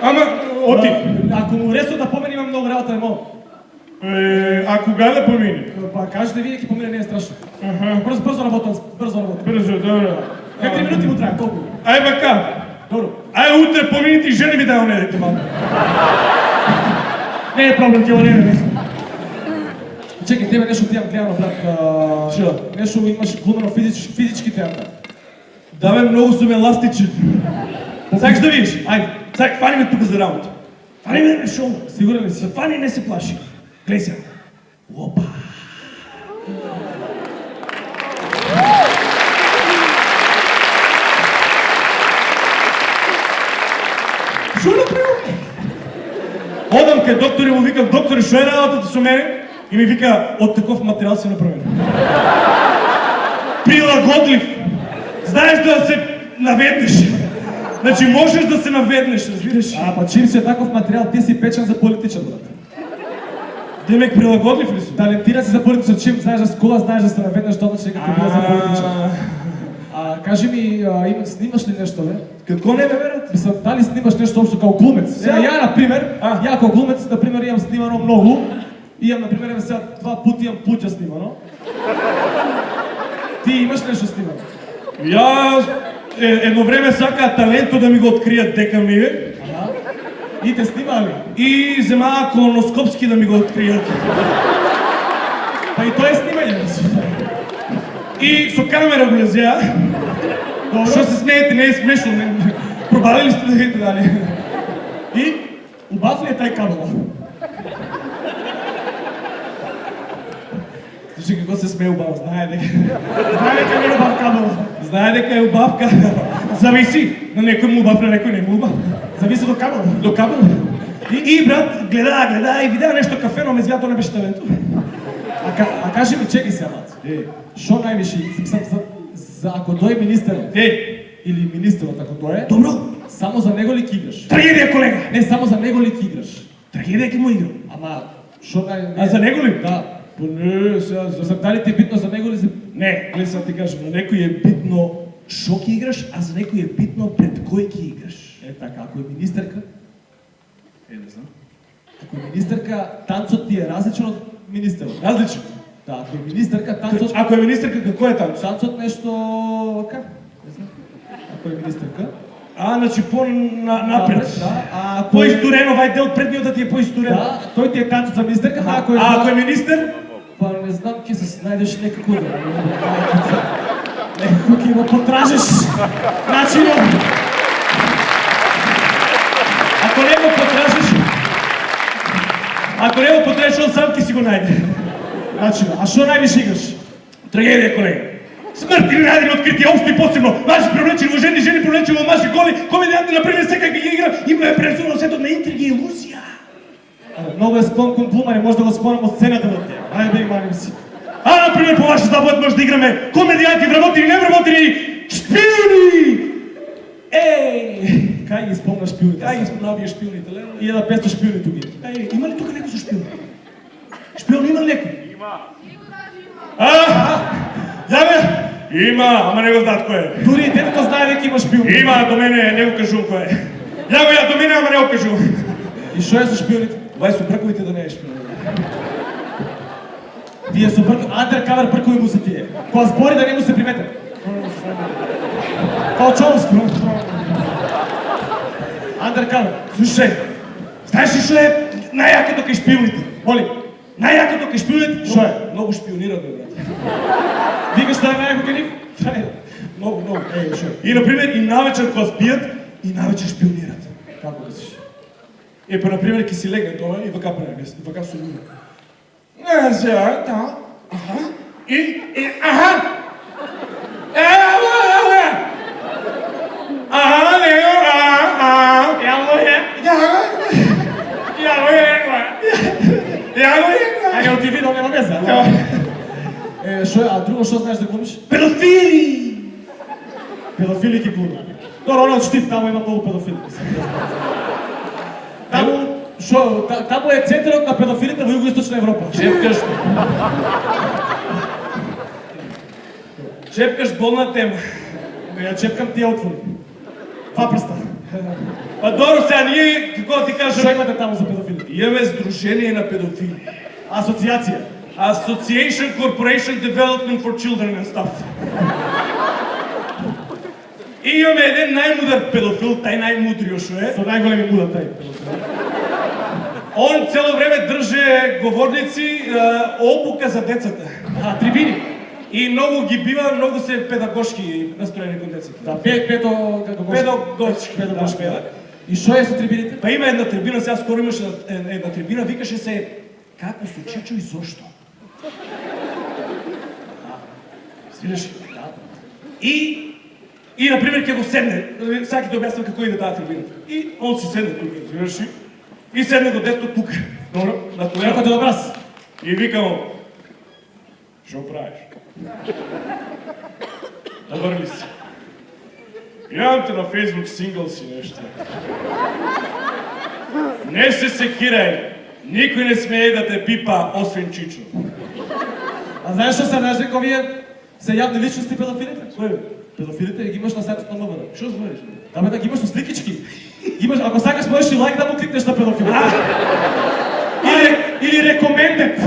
Ама, оти. Ако му ресор да помени, имам многу работа, не мога. А кога да помине? Па кажете вие ќе помине, не е страшно. Брзо работам, брзо. Брзо, добро. 4 минути му трае, колку? Ај бака. Добро. Ај утре помините и жени ми да ја онедете малко. Не е проблем, ќе го не. Чекай, тебе нешто ти јам гледано, брат. Шо? Нешто имаш глумено физички театар. Да бе, многу сум еластичен. Сакаш да видиш? Ајде, сак, фани ме тука за работа. Фани ме на шоу. Сигурен ли си? Фани не се плаши. Гледай сега. Опа. Шо направи? Одам кај доктор и му викам, докторе, шо е работата со мене? И ми вика, од таков материјал си направен. Прилагодлив. Знаеш да се наведнеш. Значи можеш да се наведнеш, разбираш? Па чим си таков материјал, ти си печен за политичар, брат. Демек прилагодлив ли сум? Талентиран си за политичар, чим знаеш да скола, знаеш да се наведнеш, тоа ќе ти биде за политичар. Кажи ми, снимаш ли нешто, бе? Како не, бе, брат? Мислам, дали снимаш нешто општо као глумец? Сега ја, например, ја као глумец, например, имам снимано многу. Имам, например, сега 2 пути имам Пуќа снимано. Ти имаш нешто снимано? Јас едно време сакаат таленто да ми го откријат дека ми е. И те снимали? И земаа колоноскопски да ми го откријат. Па и тоа е снимање. И со камера го јазеа. Што се смеете, не е смешно. Пробалили сте да видите дали. И убав ли е тај кабела? Слушай како се смее убав, знае дека. Знае дека не е убав кабела. Знае дека е убав кабела. Зависи, на некој му убав, на некој не му убав. Зависи до кабела. До кабела. И брат, гледа и видеа нешто кафено, ме извија тоа не беше таленто. А кажи ми, чекай сега, маци. Шо највише, за ако дојде министерот, или министерот ако дојде, Добро. само за него ли ќе играш? Трагедија, колега. Не, само за него ли ќе играш? Трагедија ќе му играм. Ама, шо нај... А за него ли? Да. Па не, сега За дали ти е битно за него или за... Не, гледай сега ти кажам, на некој е битно шо ќе играш, а за некој е битно пред кој ќе играш. Е така, ако е министерка, Не знам. ако е министерка, танцот ти е различен од министерот. Различен. Да, ако е министерка, танцот... Ако е министерка, како е танцот? Танцот нешто... Вака? Не знам. Ако е министерка... Значи по-напред. Да, а ако Поисторено, вај дел предниот да ти е поисторено. Да, тој ти е танцот за министерка, а ако е... А ако е министер? Па не знам, ќе се снајдеш некако да... Некако ќе го потражиш начинот. Ако не го потражиш, он сам ќе си го најде. Начинот. А што највише играш? Трагедија, колега. Смрт или најдени откритија, општо и посебно. Мажи привлечени во жени, жени привлечени во мажи, голи, комедијанти, например, секај ги игра, има е пресудно светот на интриги и илузија. Многу е склон кон глумање, може да го склонам од сцената до тебе. Ајде да ги маним си. Например, по ваша заповед може да играме комедијанти, вработени, невработени, шпиони! Кај ги спомнаш шпионите? Кај ги спомнавија шпионите, леле? 1500 шпиони тук има. Има ли тука некој со шпион? Шпион има ли некој? Има, ама не го знаат кој е. Дури и детето знае дека има шпиони. Има, до мене не го кажувам кој е. Ја до мене, ама не го кажувам. И што е со шпионите? Вај со брковите да не е шпион. Тие со андеркавер бркови му се тие. Кога збори да не му се примете. Као Чомски. Андеркавер. Слушај, знаеш ли што е најјакото кај шпионите? Моли. Најјакото кај шпионите? Што е? Многу шпионират, бе, брат. Викаш што е најако кај нив? Многу. Што? И, например, и навечер кога спијат, и навечер шпионират. Како да си? Па, например, ки си легне дома и вака прави, и вака со луѓе. Не, сега, да, аха, и, аха! Аха, него, ја го е. Ајде, ти видел, нема везе. А друго што знаеш да глумиш? Педофили! Педофили ги глуми. Добро, оно Штип, таму има многу педофили. Таму е центарот на педофилите во Југоисточна Европа. Чепкаш болна тема. Ја чепкам ти ја отвори. Два прста. Па добро, сега ние, како ти Што кажам, имате таму за педофили? имаме Сдружение на педофили. Асоциација. Association Corporation Development for Children and Stuff. И имаме еден најмудар педофил, тај најмудрио што е. Со најголеми муда тај. Он цело време држе говорници обука за децата. Трибини. И многу ги бива, многу се педагошки настроени кон децата. Да, педагошки. Да. И што е со трибините? Па има една трибина, сега скоро имаше една трибина, викаше се како со Чичо и зошто. Свираш? И например ќе го седне, сега ќе ти објаснам како иде таа трибина. И он си седне тука, свираш? И седне го детето тука. Добро, на Како колено. те добрас? И вика му, што правиш? Добар ли си? Гледам те на Фейсбук сингъл си нещо. Не се секирай. Никой не смее да те пипа, освен Чичо. А знаеш што се знаеш дека овие се јавни личности педофилите? Кој? Педофилите ги имаш на сајтот на МВР. Што збориш? Таме да ги имаш со сликички. Имаш, ако сакаш можеш и лайк да му кликнеш на педофил. Или рекомендет.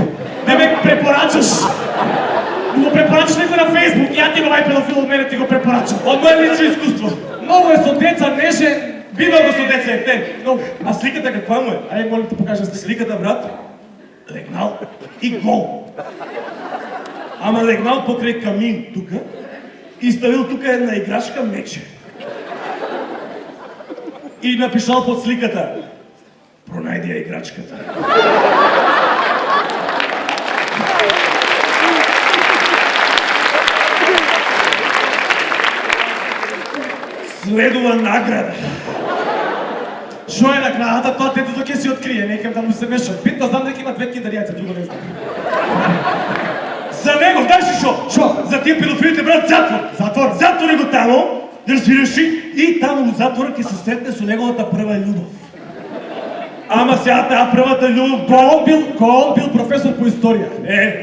Да ме препорачаш. Да го препорачаш некој на Фейсбук. Ја ти го вај педофил од мене ти го препорачам. Од моје лично искуство. Многу е со деца, неше. Бива го со деца ефтен. А сликата каква му е? Ај, молим те покажа слика. Сликата, брат, легнал и гол. Ама легнал покрај камин тука и ставил тука една играчка мече. И напишал под сликата: пронајди ја играчката. Следува награда. Што е наградата, тоа детето ќе си открие, некам да му се мешат. Битно знам дека има 2 киндаријаци, друго не знам. За него, знаеш ли шо? Шо? За тия педофилите, брат, затвор. Затвор? Затвори го тамо, да разбираш ли, и тамо у затвора ќе се сретне со неговата прва љубов. Ама сега таа првата љубов, Кој он бил професор по историја.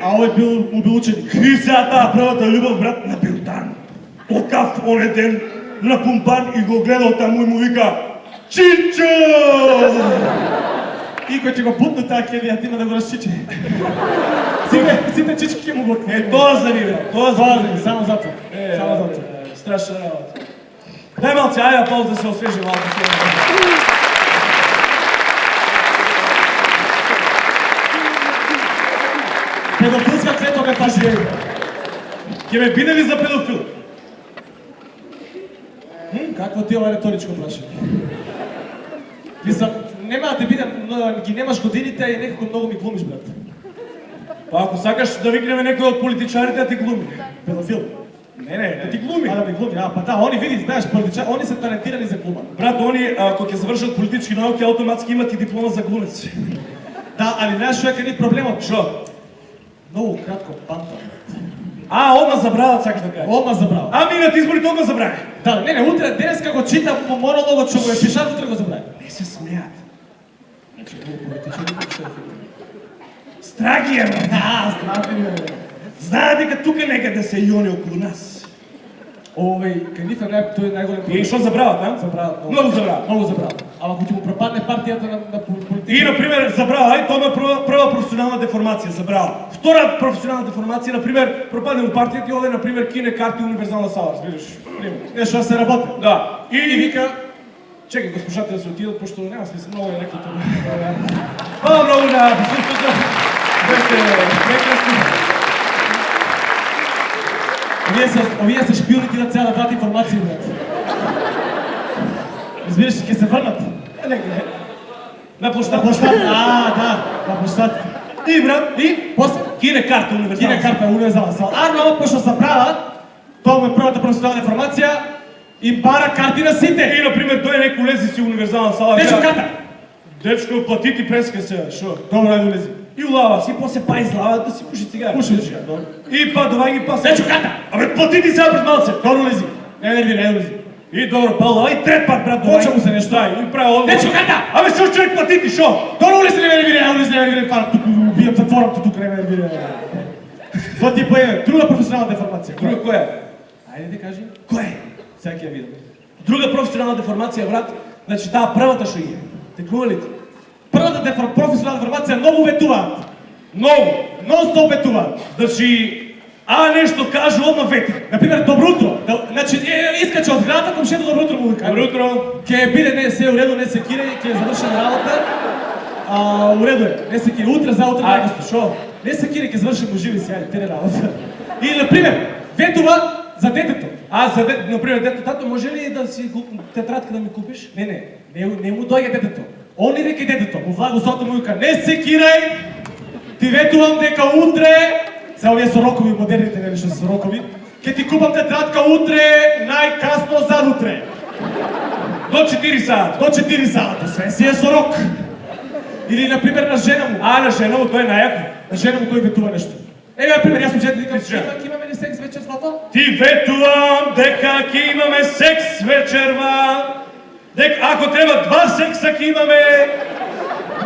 А овој бил ученик. и сега таа првата љубов, брат, на Билдан. Окав оне ден на Пумпан и го гледал таму и му вика: Чичо! И кој ќе го путне таа кедија, ти има да го расчиче. Сите чички ќе му го откне. Тоа zanima, тоа zanima. Само затвор. Само затвор. Страшна работа. Дај малце, ајде аплауз да се освежи малко. Педофилска клетва ме паши. Ќе ме биде ли за педофил? Какво ти ова реторичко прашање? Нема да те биде, ги немаш годините и некако многу ми глумиш, брат. Па ако сакаш да викнеме некој од политичарите да ти глуми. Педофил. Не, да ти глуми. Да ми глуми, па да, они види, знаеш, политичари, они се талентирани за глума. Брат, они ако ќе завршат политички науки, автоматски имат и диплома за глумец. Да, али знаеш што е кај проблемот? Шо? Многу кратко памта. Одма забрават, сакаш да кажеш. Одма забрава. Минат изборите одма забрави. Да, не, утре, денеска го читам по монологот што го е пишал, утре го забрави. Не се смеат. Значи, многу политичари, Страги е, брат. здрави ме. Знаат дека тука некаде се и они околу нас. Кај нив е тој најголем И што забрават, а? Забрават многу. Многу забрават. Многу забрават. Ама ако ќе му пропадне партијата на политика... И, например, забрава, тоа е прва професионална деформација, забрава. Втора професионална деформација, например, пропадне му партијата и оде, например, кине карти универзална сала, разбираш? Нешто се работи. Да. И вика, чекај го слушате да се отидат, пошто нема смисла, многу е лекото. Хвала многу на присуството. Бете прекрасни. Овие се шпионите на цела дата информација, брат. Разбираш, ќе се врнат. На площад. Да, на площад. И, брат, и после кине карта универзална сала. Арно, пошто забрава, тоа му е првата професионална информација, им бара карти на сите. И, например, тој некој лези си универзална сала. Дечко карта. Дечко, плати ти преска сега, шо? Добро, ајде улези. И улава си, после па излава да си пуши цигари. Пуши цигари, добро. И па давай ги па... Дечо ката! Абе, плати ти сега пред малце! Добро лези. Не нервирай, не лези. И добро, па улава и трет пак, брат, давай. Почва му се нещо. Да, и прави отговор. Дечо ката! Абе, що човек плати ти, шо? Добро лези, не ме нервирай, не лези, не ме нервирай, фара, тук убиям, затворам те тук, не ме нервирай. Това ти е друга професионална деформация. Друга коя е? Айде да кажи. Коя е? Всяки я видам. Друга професионална деформация, брат, значи таа првата што е. Текнува ли ти? Първата професионална деформация много ветуваат. Много! Нон-стоп ветуваат. Значи, нещо каже, одма вети. Например, добро утро. Значи, искача от сградата, комшето добро утро му вика. Добро утро. Ке биде, не се уредо, не се кире, ке завършена работа. Уредо е. Не се кире. Утре, за утре, най-госто. Шо? Не се кире, ке завършим го живи си, айде, тере работа. И, например, ветува за детето. Например, дето, тато, може ли да си тетрадка да ми купиш? Не му дойде детето. Он ли река детето? Му влага усота му вика, не се кирай! Ти ветувам дека утре, сега овие са рокови, модерните не нещо са рокови, ке ти купам тетрадка утре, най-касно зад утре. До 4 сата. До 4 сата, sve си е со рок. Или, например, на жена му. На жена му, той е най-яко. На жена му той ветува нещо. Например, аз съм жена, викам, имаме ли секс вечер, Злато? Ти ветувам дека ке имаме секс вечерва. Ако треба 2 секса ке имаме,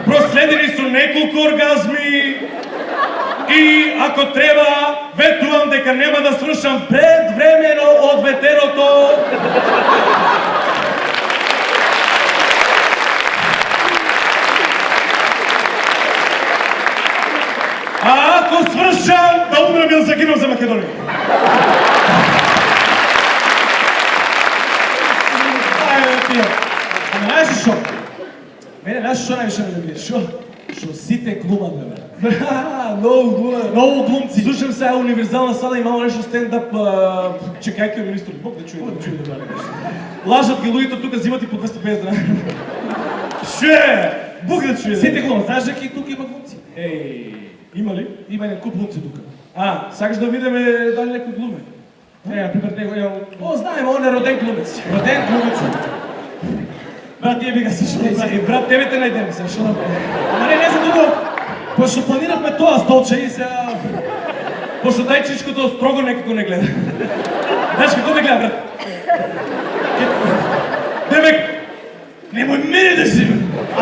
проследени со неколку оргазми. И ако треба, ветувам дека нема да свршам предвремено од ветеното. А ако свршам, да умрам и да загинам за Македонија. Ама знаеш ли шо? Мене знаеш шо най-више ме добие? Шо сите глумат, бе. Много глума. Много глумци. Слушам сега универсална сала и мало нещо стендъп. Чекайки министр. Бог да чуе. Лажат ги луѓето тук, взимат и по 250 дра. Ше! Бог да чуе. Сите глумат. Знаеш дека и тук има глумци? Има ли? Има някакъв глумци тук. Сакаш да видиме дали некој глуме? Например, него е... Знаем, он е роден глумец. Роден глумец. Брат, тие би га се шо направи. Брат, тебе те најдем се, шо направи? Ама не за друго. Пошто планирахме тоа столче и сега... Пошто дајчичкото строго некако не гледа. Знаеш како не гледа, брат? Демек, немој мене да си...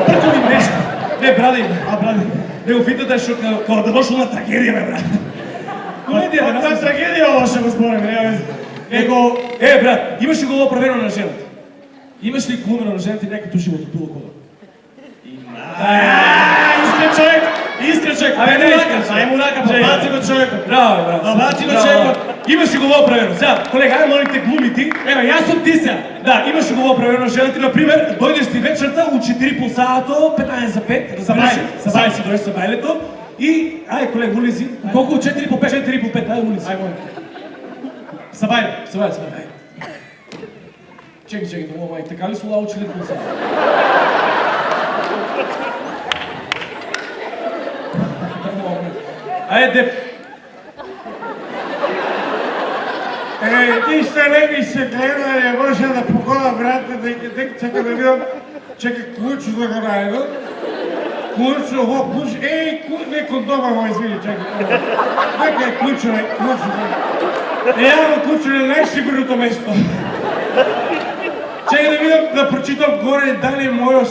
прко ми нещо. Не, бради. Бради. Не го питате што кога да дошло на трагедија, бе, брат. Комедија, бе, на трагедија ова ще го спорим, Него, брат, имаш ли го оправено на жената? Имаш ли глумено на жената и някакъв живот от било кода? Искрен човек! Абе, не искрен човек! Ай му рака, баци го човека! Браво, брат! Баци го човека! Имаш ли го оправено? Сега, колега, ай молите глумити. Јас сум ти сега! Да, имаш ли го оправено на жената, например, дојдеш ти вечерта у 4 по саато, 15 за 5, Сабај си дојдеш Сабајлето и, ај колега, улизи. Колко? 4 по 5? 4 по 5, ај улизи. Ај мој. Сабај. Чекай, това май, така ли са учили по саато? Айде! Ти ще не ми се гледа, не може да похода брата, чека да видам, чека ключ да го найдам. Ключ, не кондома го извини, чекай. Нека е ключ. Явно ключ е най-сигурното место. Чекай да видам, да прочитам горе дали е моя...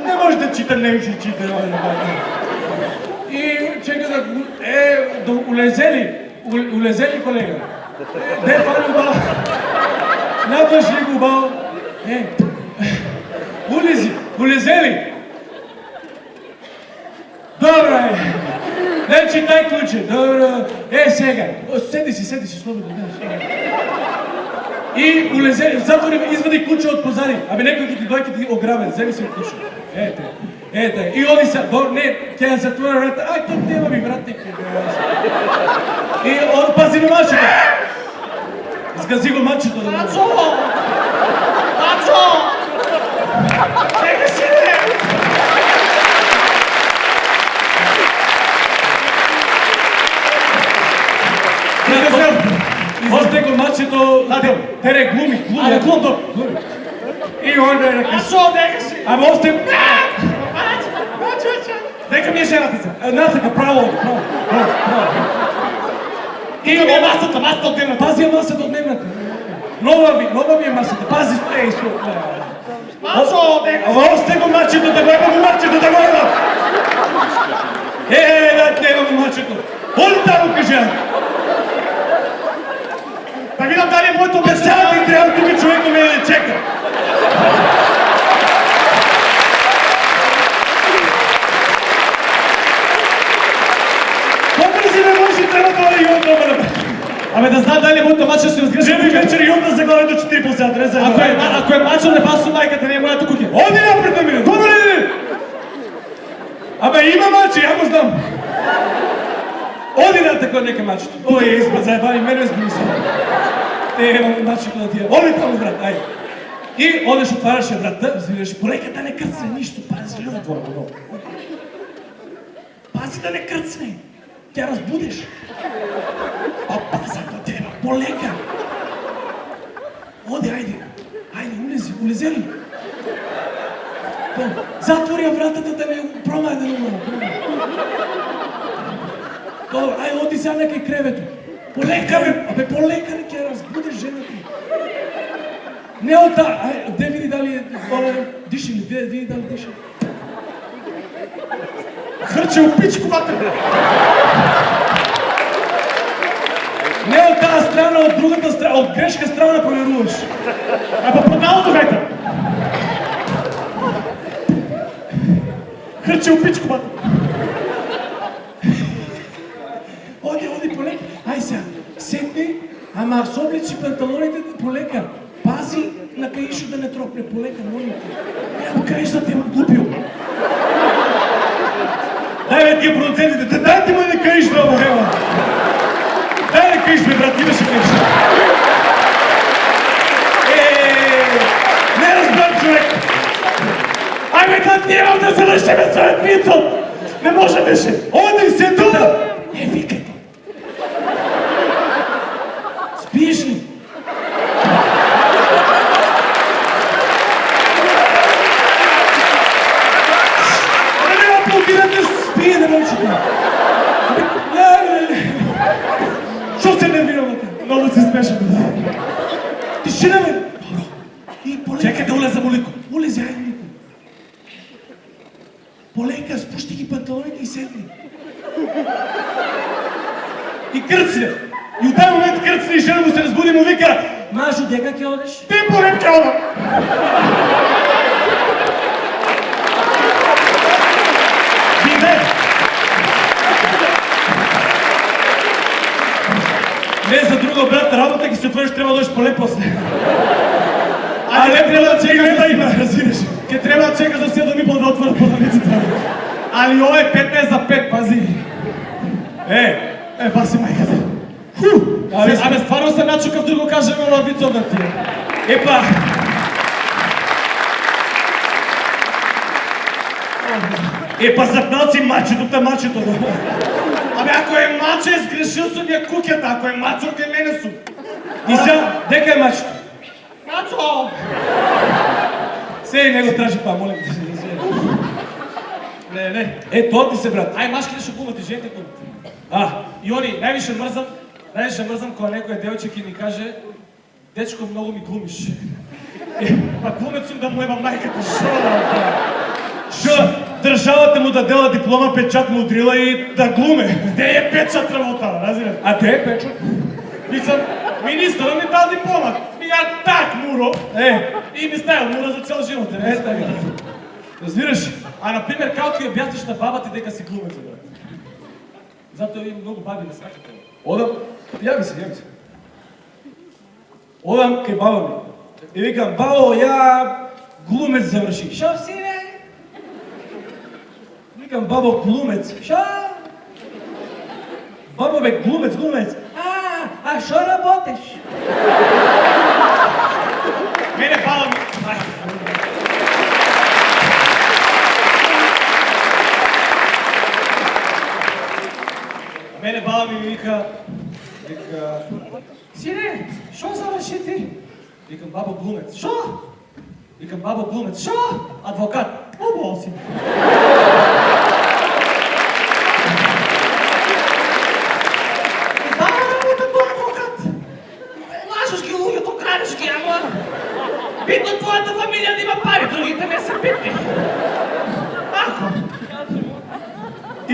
Не може да читам, не ще чита. И чекай да улезе ли колега? Не, фали убаво. Надваш ли го убаво? Улезе ли? Добре. Не читай ключе. Добре. Сега. Седи си, слободно. И улезе, затвори, извади ключе от позади. Абе, некој ќе ти дојде ти ограбе, вземи си ключе. Ете. И оди се, не, ќе ја затвори врата. Ај, тук нема ми, брат, и он пази на мачето. Сгази го мачето. Мачо! Чека си, не! Осте го мачето, тере глуми. И он да река. Нека си! Ама осте... Нека ми ми е жената се. Една така, право. И е масата от дневната. Пази я масата от дневната. Нова ми е масата. Пази, Мачо, Осте го мачето, да го има мачето, да го има! Да има мачето! Оди там, кажа! да видам дали е моето Сега ти трябва тук човек да ме чека! Колко си не може трябва да и он дома да... Абе да знам дали е моето мачо ще разгреша. Жеби вечер и он да заглави до 4 по сега, трябва да Ако е мачо, не пасо майката, не е моята кухня. Оди напред да мине! Добре ли? Абе има мачи, я го знам! Оди на такова нека мачето. Ой, изба, заебани, мене сбили се. Имам мачето на тия. Оди там, брат, ай! И одеш, отваряше врата, взираш, полека да не кърцне нищо, пази ли затвора по долу. Пази да не кърцне, тя разбудеш. Паза до тебе, полека. Оди, айде, улези ли? Затвори я вратата да не промай да не умра. Добре, ай, оди сега некай кревето. Полека, бе, полека ли ке разбудеш жената? Не ота, ай, де види дали е, диши ли, види дали диши. Хърче опичко, бате, бе. Не от тази страна, от другата страна, от грешка страна проверуваш. Абе по-далото гайта. Хърче опичко, бате. Оди, полека. Ай сега, седни, ама с обличи панталоните полека. Пази на Каишо да не тропне, полека, молим те. Няма Каиш да те ма глупил. Дай бе тия продуцентите, дайте му да Каиш да обогрева. Дай да Каиш бе, брат, имаше Каиш. Не разбрам, човек. Ай бе, как нямам да завършиме своят митъл. Не може беше. Оди се тук. Викай. Спиш ли? Не аплодирате, спи, не мълчите. Що се нервирам? Много се смешам. Тишина, бе! Чекай да улеза Молико. Улези, айде, Молико. Полека, спущи ги панталоните и седни. И кърцне. И от този момент кърцне и жена му се разбуди и му вика: Мажо, дека ке одеш? Ти поред ке ода! Биде! Не за друга, брат, работа ги си отвориш, трябва да дойш поле после. А не трябва да чекаш да има, разбираш. Ке трябва да чекаш да си да ми да отворят подавицата. Али ова е 15 за 5, пази. Паси майката. Абе стварно се начукав друго кажем ова вицо да ти е. Епа! Епа запнал си мачето. Абе ако е мачо, е сгрешил сум я кукята, ако е мачо, те мене сум. И сега, дека е мачето? Мачо! Сей, не го тражи па, молим те се да се. Не. То ти се, брат. Ай, машките ще гумат и жените гумат. И они, najviše mrzam koja nekoje devojčeki mi kaže: Dečko, mnogo mi glumiš. Pa glumec sam da mu jebam majkата, Шо, държавата му да дела диплома, печат му удрила и да глуме. Де е печат работа, разбираш? А де е печат? Мислам, министъра ми дал диплома. Я так, Муро. И ми ставил Муро за цял живот. Разбираш? А, например, kako ти обясниш на баба ти дека си глумец, брат? Zato ima mnogo babi na svakako. Odam, javi se. Odam kaj baba mi. I vikam: Babo, ja glumec završim. Šo, sine? Vikam: Babo, glumec. Šo? Babo, be, glumec. A šo работиш? Mene baba mi... Мене баба ми вика: Сине, шо завърши ти? Викам: баба, глумец. Шо? Викам: баба, глумец. Шо? Адвокат. Обо си.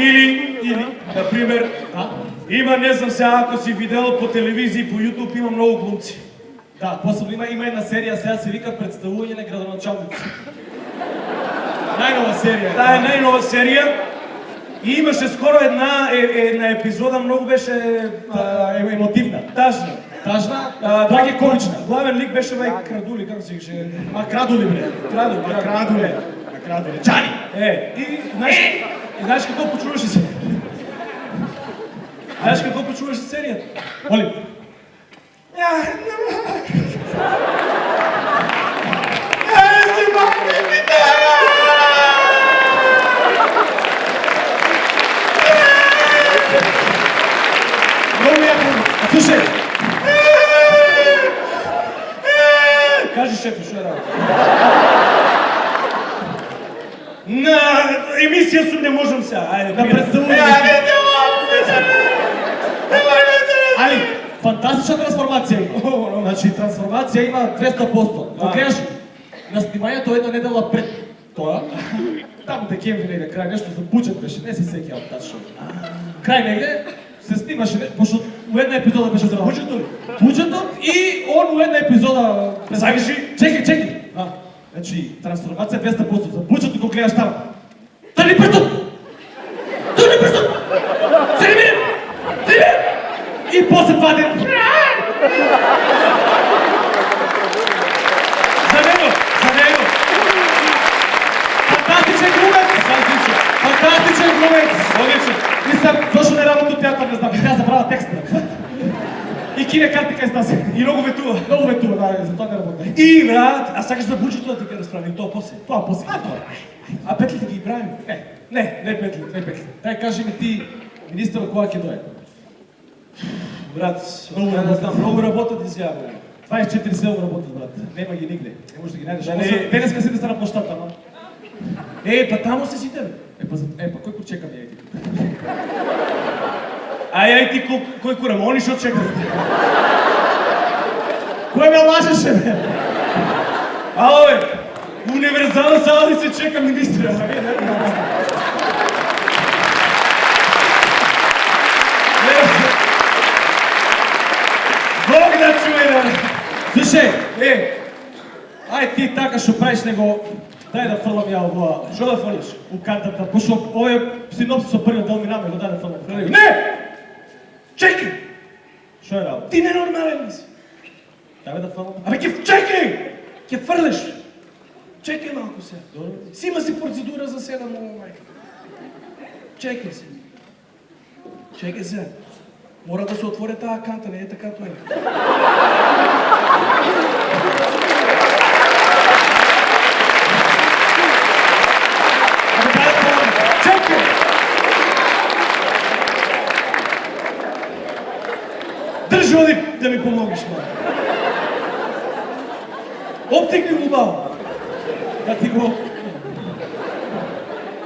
Или, например, има, не знам сега, ако си видел по телевизии, по YouTube, има много глумци. Да, посебно има една серия, сега се вика Представување на градоначалници. Најнова серија. Да, е најнова серија. И имаше скоро една епизода, много беше емотивна. тажна. Тажна, трагикомична. Главен лик беше Крадули, како се викаше? Крадули, бре. Крадуле. Чани! И знаеш какво почуваше се? Знаеш какво почуваше серията? Молим. Много яко. Слушай. Кажи, шефе, што е работа? На емисија сум не можам сега. Ајде, Да представуваме. Али, фантастична трансформација има. Значи, трансформација има 200%. Но гледаш, на снимањето една недела пред тоа, таму декември негде, крај нещо за буџет беше, не се сеќавам тачно. Крај негде се снимаше, пошто у една епизода беше за буџетот. Буџетот и он у една епизода... Чекай. Значи, трансформација 200%. За буџетот го гледаш таму. Трни прстот! Се и после това ден... За него! Фантастичен глумец! Одличен! Мислам, зашто не работи у театър, не знам, тя забрава текста. И кине картика изтаси. И много ветува. Да, затова не работи. И, брат, а сакаш да буџето да ти ги разправим, тоа после. Това после. А петлите ги правим? Не петлите. Дай кажи ми ти, министър, кога ќе дое? Брат, много работят изявно. 24/7 работят, брат. Нема ги нигде. Не можеш да ги најдеш. Да не- Денеска си на площадта, ама. Па тамо се сите, бе. Па кој почека ми е ти? Ај ти кој курамони што чека? Кој ме лажеше, бе? Ало, бе, универзална сала ли се чека министра? Бог да чуе, бе. Слушай, ај ти така што правиш него, дај да фрлам ја овоа. Што да фалиш? У картата, пошто овој синопсис со првиот дел ми наме, го дај да фрлам. Не! Чекай! Што е работа? Ти ненормален ли си? Дај да фрлам. Абе, чекай! Ке фрлеш! Чекай малко сега. Си има си процедура за 7 майка. Чекай си. Чекай сега. Мора да се отвори тая канта, не е така той. Чекай! Държи оди да ми помогнеш, мама. Оптикни го баба. Да ти го...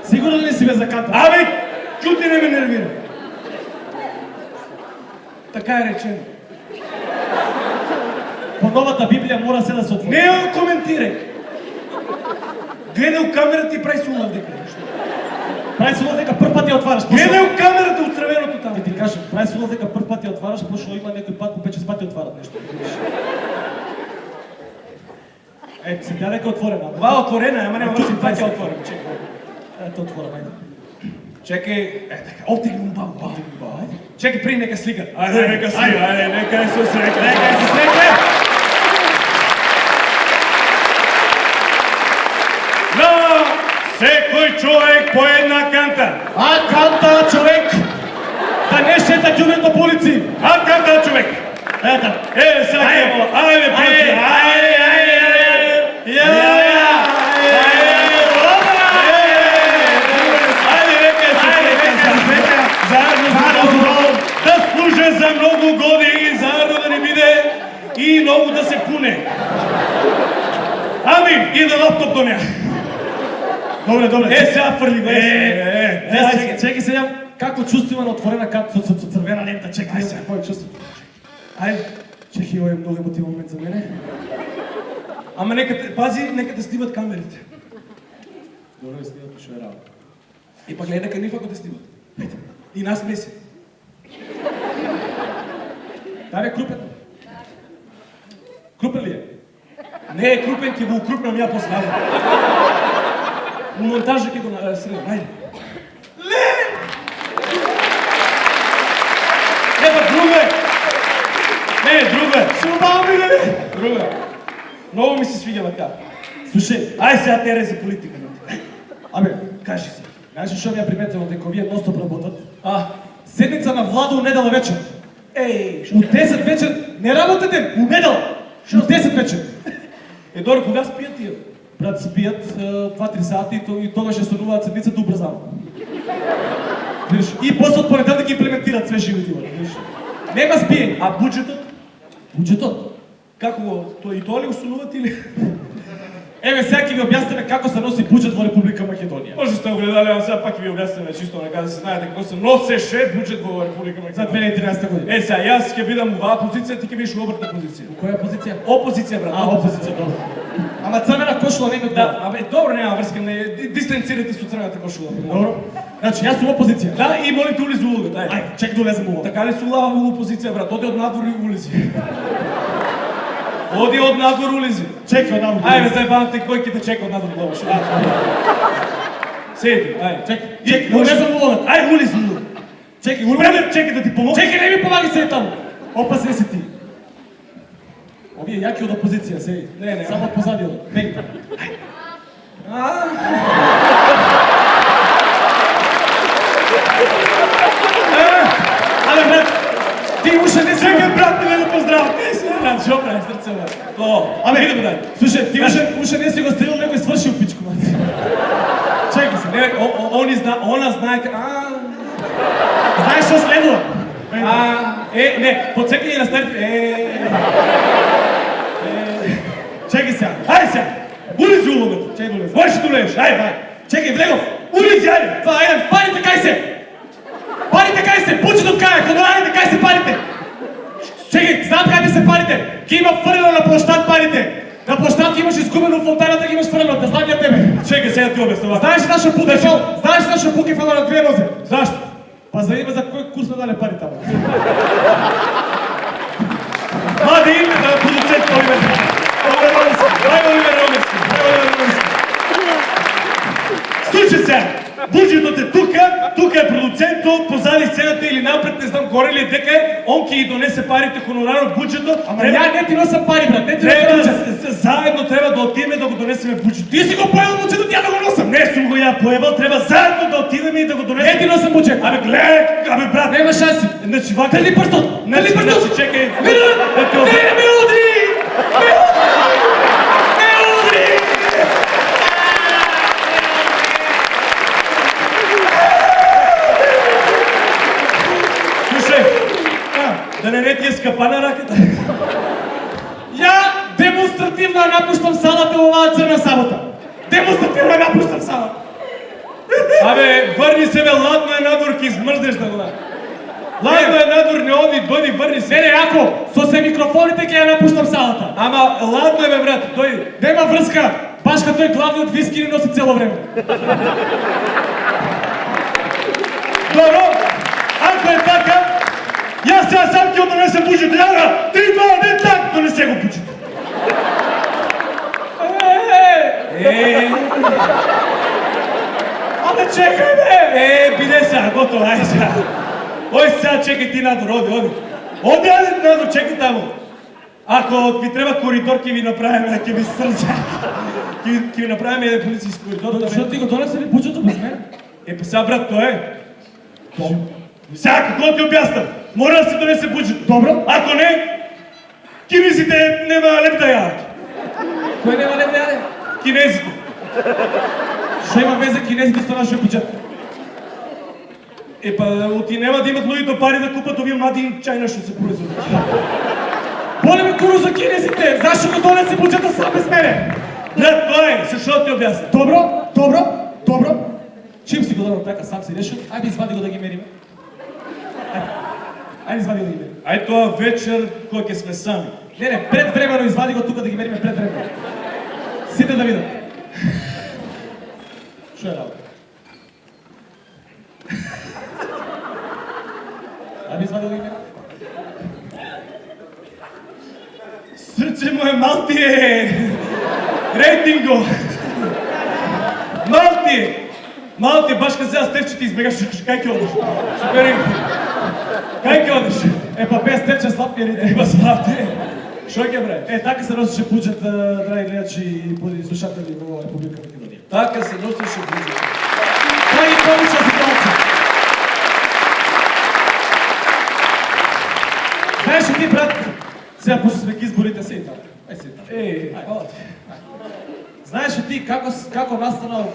Сигурно ли си бе за канта? Абе, чути не ме нервира. Така е речено. По новата Библија мора се да се отвори. Не ја коментирај. Гледај у камерата и прај се улов дека нешто. Прави се улов дека прв пат ја отвараш. Гледај у камерата у црвеното таму. Ќе ти кажам, прави се улов дека прв пат ја отвараш, пошто има некој пат по 5-6 пати отварат нешто. Се тя дека отворена. Ова отворена, ама нема да си пак ја отворим. Чекај. Ето отворам, ајде. Чекај, така, оптикни му баба. Чекај, при нека слика. Ајде, нека слика, ајде, нека се срека. Нека се среќне! На секој човек по една канта. А канта човек! Да не шета ѓубрето по улици! А канта човек. Ето. Сакамо, ајде, прати. Да служе за многу години, заедно да не биде и многу да се пуне. Ами, и да лаптоп до неа. Добре. Сега фрли, Чекай сега, како чувство има на отворена канта со црвена лента, чекай сега, кој чувство? Ајде. Чекай, ој е многу емотивен момент за мене. Ама нека те снимат камерите. Добре, снимат што е работа. И пак гледай нека ниф ако те снимат. И нас меси. Да бе, крупен. Крупен ли е? Не е крупен, ќе го укрупнам ја после. У монтажа ќе го средам. Ајде. Ева, друго е! Не, друго е! Шубаво ми да Друго е. Много ми се свиѓа вака. Слушай, Ај сега тере за политика. абе, Кажи се. знаеш што ми ја приметило дека овие ностоп работат? А, Седница на Владо у недела вечер. еј, У 10 вечер не работен ден, у недела. У 10 вечер. Добро, кога спијат тие? Брат, спијат 2-3 сати и тогаш ќе стануваат седницата убрзано. Виж, и после од понеделник ги имплементираат све животи. Виж. Нема спиење. А буџетот? Буџетот. Како го, и тоа ли го сунуват или? Еве сега ќе ви објасниме како се носи буџет во Република Македонија. Може сте огледали, а сега пак ќе ви објасниме чисто нека да се знаете како се носеше буџет во Република За Македонија. 2013 година. Е, сега јас ќе бидам оваа позиција, ти ќе бидеш у обратна позиција. Која позиција? Опозиција, брат. А, опозиција, добро. Ама црвена кошула не ме Да, абе, добро, нема врска, не дистанцирате со црвената кошула. Добро. Значи, јас сум опозиција. Да, и молите улизи улогата, ајде. Ајде, чек да улезем уво. Така ли се улава во опозиција, брат? Оди од надвор и улизи. Оди од надвор улизи. Чекай од навод. Ајде, зајбавате, кој ќе те чека од надвор главаш? Седи, ајде. Чекай, да улезем улогата. Ајде, улизи улог. Чекай, Спремен, чекай да ти помогам. Чекай, не ми помаги се таму. Опасни си ти. Овие јаки од опозиција, се. Не. Само од позади. Беги. Але брат, ти уште не си Чекай, брат, не да поздравам. Не си, брат, шо прави срце, брат. О, Абе, идемо дај. слушай, ти уште не си го стрелил, него свршил пичку, мати. Чекай се, не, она знае Знаеш што следува? не, подсекање на старите, Чекай сега. ајде сега, улизи улогата. Чекай да улезем. Можеш да улезеш, ајде. Чекай, влегов. Улизи, ајде. Това, еден, парите кај се? Парите кај се? Буџетот кај е? Хонорарите кај се парите? Чекай, знам каде се парите? Ки има фрлено на площад парите. На площад ги имаш изгубено, в фонтаната ги имаш фрлено. Да знам ја тебе. Чекай, сега ти обяснува. Знаеш зашо Пукефел? Знаеш зашо Пукефел на две нозе? Зашто? Па за има за кој курс ме дале пари таму. Млади име да продуцент Оливер. Оливер Ромерски. Слушай се, буџетот е тука е продуцентот, позади сцената или напред, не знам горе ли дека е, он ќе ги донесе парите, хонорарот, буџетот. Ама ја не ти носам пари, брат, не ти носам Треба буџет. заедно треба да отидеме да го донесеме буџетот. Ти си го поел буџетот, ја да го носам. Не сум го ја поебал, треба заедно да отидеме и да го Не донесеме. ти носам буџет. Абе гледај, абе брат. Нема шанси. Значи вака. Трли прстот! Трли прстот! Значи чекај. Не ме удри! Не удри! Слушај, да не ти е скапана ракета. Ја демонстративно ја напуштам салата во оваа црна сабота. Демонстративно ја напуштам салата. Абе, върни се бе, ладно е надвор, ќе измрзнеш на глава. Ладно е надвор, не оди, дојди, върни се. Не, ако со се микрофоните ќе ја напуштам салата. Ама, ладно е бе, брат, дојди. Нема врска. Баш като тој главниот виски не носи цело време. Добро, ако е така, јас сега сам ќе донесем буџето. Јага, 3, 2, 1, так, донесе го буџето. Абе чекај бе! Биде сега, готово, ајде сега. Ој сега, чекај ти надвор, оди. Оди, ајде надвор, чекај таму. Ако ви треба коридор, ќе ви направиме, ќе ви срце. Ќе ви направиме еден полицијски коридор. Зашто ти го донесе ли буџето без мене? Па сега, брат, тоа е. Сега, како ти објаснам? Мора да се донесе буџето. Добро. Ако не, кинезите нема леп да јадат. Кој нема леп да јаде? Кинезите. Што има везе кинезите со нашиот буџет? Па, оти нема да имат луѓето пари да купат овие млади чајна што се производат. Боли ме куру за кинезите! Зашто го донесе буџето сам без мене? Брат, тоа е, се што ти објаснам. Добро. Чим си го дадам така, сам си решил? Ајде извади го да ги мериме. Ајде извади го да ги мериме. Ај тоа вечер кога ќе сме сами. Не, предвремено извади го тука да ги мериме предвремено. Сите да видам. Што е работа? извадил име. Срце му е Малтие! Рейтинго! Малти, баш kad сега Стефче ти избегаш, кай ке одиш? Супер рейтинг. Кай ке одиш? Па без Стефче слаб рейтинг. Има слабте. Шо ќе бре? Така се носеше буџет, драги гледачи и слушатели во Република Македонија. Така се носеше буџет. Това е комична ситуация. Знаеш ли ти, брат, сега пошли сме изборите си и така. Знаеш ли ти како настанал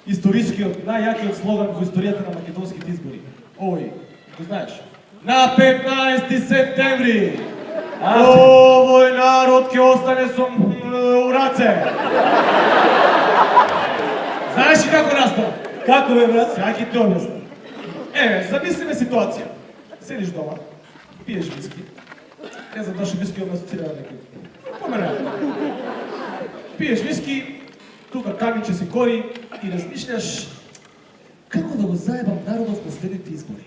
историскиот, најјакиот слоган во историјата на македонските избори? Овој, го знаеш? На 15 септември овој народ ќе остане со ураце. Знаеш ли како настана? Како бе, брат? Сега ќе ти објаснам. Замислиме ситуација. Седиш дома, пиеш виски. Не знам дошо виски од асоцира на некој. Пиеш виски, тука камиче си кори и размишляш како да го заебам народот на следните избори.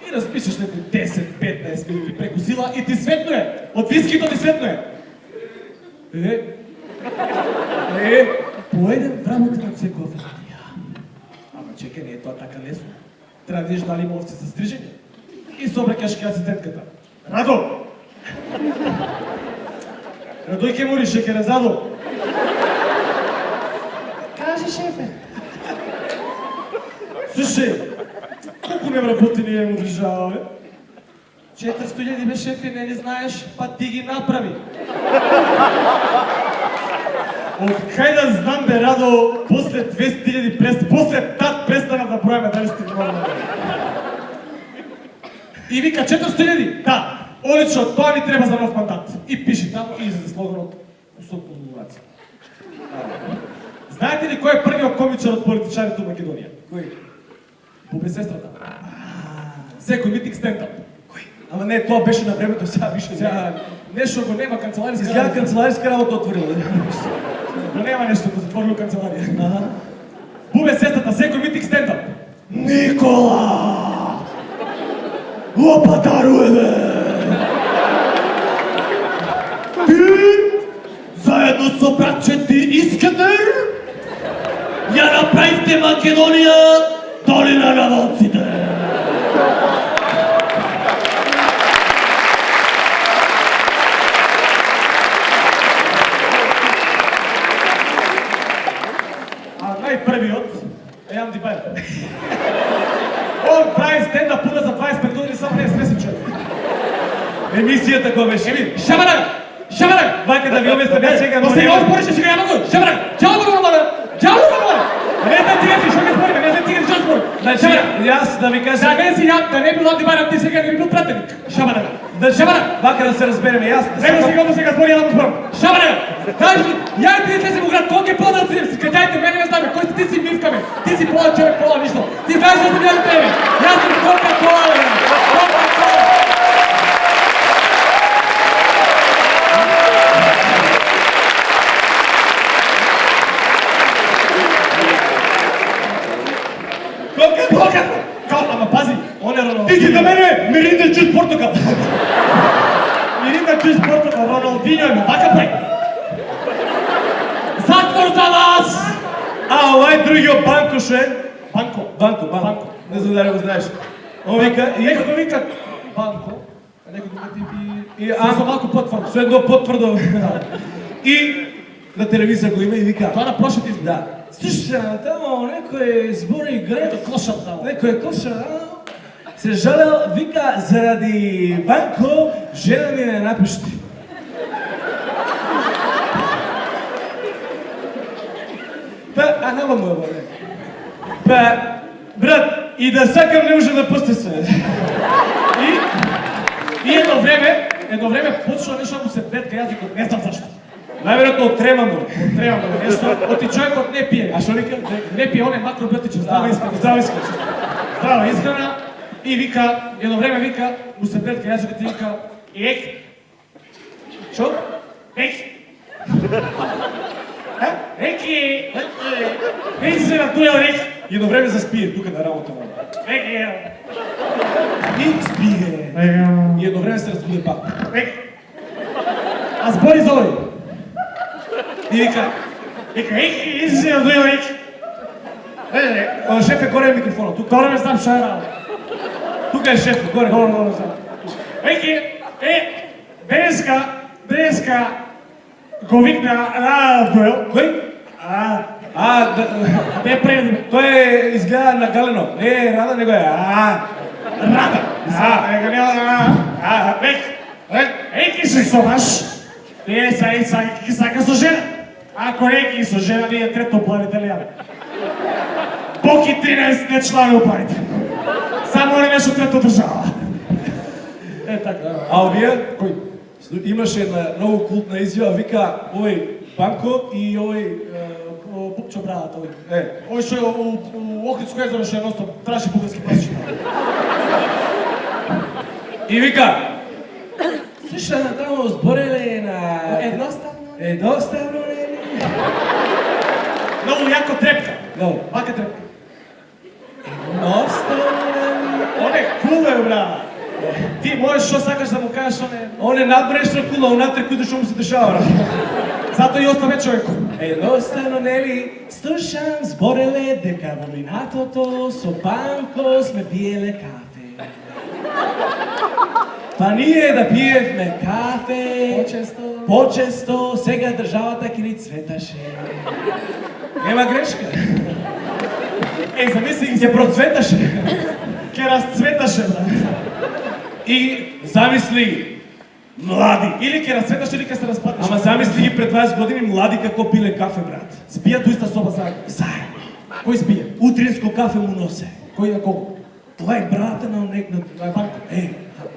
И разпишеш некои 10-15 минути преку сила и ти светно е. Од вискито ти светно е. Поедем в работа на секоја фамилија. Ама чекай, не е тоа така лесно. Треба да видиш дали има овци за стрижење. И се обраќаш кај асистентката. Радо! Радој ке мориш, ќе резадо. Кажи, шефе. Слушай, колку неработени имам држава, бе? 400.000 бе, шефе, не знаеш, па ти ги направи. Од кај да знам, бе, Радо, после 200.000 после тат престана да бројаме дали сте нормални. И вика 400.000? Да. Одлично, тоа ни треба за нов мандат. И пиши таму и излезе слоганот со колаборација. Знаете ли кој е првиот комичар од политичарите во Македонија? Кој? Бубе сестрата. Секој митинг стендап. Кој? Ама не, тоа беше на времето, сега више. Сега нешто го нема канцеларија. Изгледа канцелариска работа отворила. Го нема нешто го затворило канцеларија. Бубе сестрата, секој митинг стендап. Никола! Лопатаруе, бе! Заедно со братче ти Искандер ја направивте Македонија долина на волците. А најпрвиот е Јан Дибајр. Он прави стендап пуна за 25 години, само не е смесен човек. Емисијата која беше. Еми, шабарага! Шабарага! Вака да ви обяснам, ја сега Но сега спореше, сега ја могу! Шабарага! Джао го мала! Джао го мала! Не знам ти реči, што ме спориме, не знам ти реči, што спори. Значи, јас да ви кажам... За мене си ја, да не бил Антибарам, ти сега не би бил пратеник. Шабарага! Шабарага! Вака да се разбереме, јас... Него сега му сега спори, ја да му спорам. Шабарага! Кажи, ја и ти слезем у град, колко е по-дал си, каѓајте, мене не знаме, кој си ти си мивкаме. Ти си пола човек, пола ништо. Ти знаеш да съм ја до тебе. Јас съм Кока-Кола, бе! Кока-Кола! Ама пази, он е Роналдиньо. Ти си за мене Миринда Джус Португал. Миринда Джус Португал, Роналдиньо е вака прави. Затвор за вас! А овај другиот Банко шо е? Банко. Не знам дали го знаеш. Он вика, и Некој го вика Банко, а некој го типи... а со малку потврдо. со едно потврдо. И на телевизија го има и вика. Тоа на прошлите избори. Да. Слушай, тамо некој збори игре, Клошал таму. некој коша, се жалел, вика, заради Банко, жена ми не напишти. Па, а нема му е бъде. Па, брат, и да сакам не може да пусти се. И едно време почна нешто му се бетка јазикот, не знам зашто. Најверојатно од тремано. Треба да нешто, оти човекот не пие. А шо вика? Не пие, он е макробиотичен, здрава исхрана. Здрава исхрана. И вика, едно време вика, му се бетка јазикот и вика, ек. Шо? Ек. Еки. Еки се на туја рек. Едно време заспие тука на работа. Еки. И спие. И едно време се разбуди пак. А збори зови. И вика, Изи да дојде ек. шеф е горе е микрофона, тук. Добре ме знам што е работа. Тук е шеф, горе. Добре знам. Денеска го викна на дуел. Кој? Те предиме. Той изгледа на галено. Не е Рада, него е Рада. Еки се соваш. Ние сака со жена. Ако неки со жена, ние трето управителјаме. Бог и 13 не члани управител. Само не нещо трето држава. Така. А овие? Кој? Имаше една много култна изјава, вика овој Банко и овој Пупчо брадата, овој што е у Охридско езеро што е ностоп тражи бугарски пасчи. И вика, слушай, таму збореле на... Едноставно нели? Многу јако трепка. Много. Вака трепка. Едноставно нели? Оне куле, брат. Ти можеш што сакаш да му кажеш, Он е надбрешна кула, унатре кој што му се дешава, брат. Зато и оставе човеко. Едноставно нели? Слушам збореле дека во минатото со Банко сме пиеле кафе. Па ние да пиевме кафе почесто, сега државата ќе ни цветаше. Нема грешка. Замисли ги Ќе процветаше. ќе разцветаше, брат. И замисли млади. Или ќе разцветаш, или ќе се разпаднеш. Ама замисли ги пред 20 години млади како пиле кафе, брат. Спијат у иста соба заедно. Заедно. Кој спие? Утринско кафе му носе. Кој на кого? Това е брата на Банко.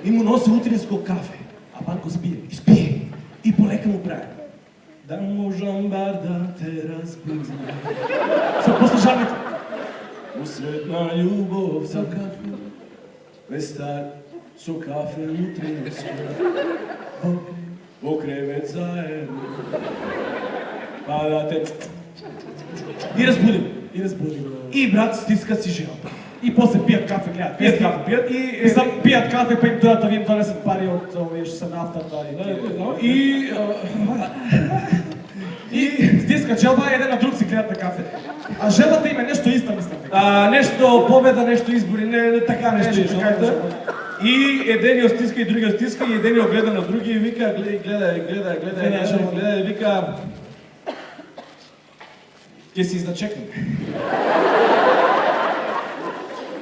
И му носи утринско кафе. А Банко спие. И спие. И полека му прави. Да можам бар да те разбудам. Се после жарните. Усред на љубов за кафе. Вестар со кафе утринско. Во кревет заедно. Па да те... И разбудим. И брат стиска си жената. И после пијат кафе, гледат. Пијат кафе, пијат И сам пијат кафе, па им дојдат да ви им донесат пари од овие што се нафтата и стиска джелба, еден на друг си гледат на кафе. А желбата им е нешто иста, мислам. Нешто победа, нешто избори, не така нешто е желбата. И едениот стиска и другиот стиска и едениот гледа на други и вика, гледа и вика ќе се изначекнем.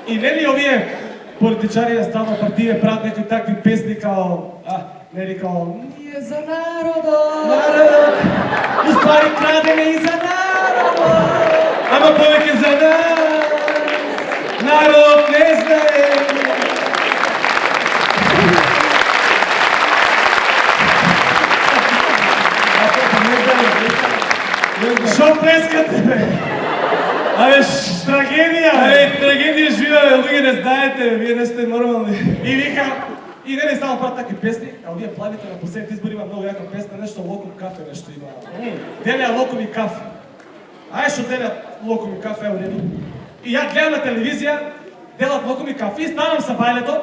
И нели овие политичари стално партија прават некои такви песни као нели као ние за народот. Уствари крадеме и за народот. Ама повеќе за народ не знае. Шо плескате, бе? Трагедија! Трагедија живеа, луѓе не знаете, вие не сте нормални. И вика, и нели само прават такви песни, а овие плавите на последните избори има многу јака песна, нешто локум кафе, нешто има. Делеа локум и кафе. Ај што делеат локум и кафе, у реду. И ја гледам на телевизија, делат локум и кафе и станам са бајлето,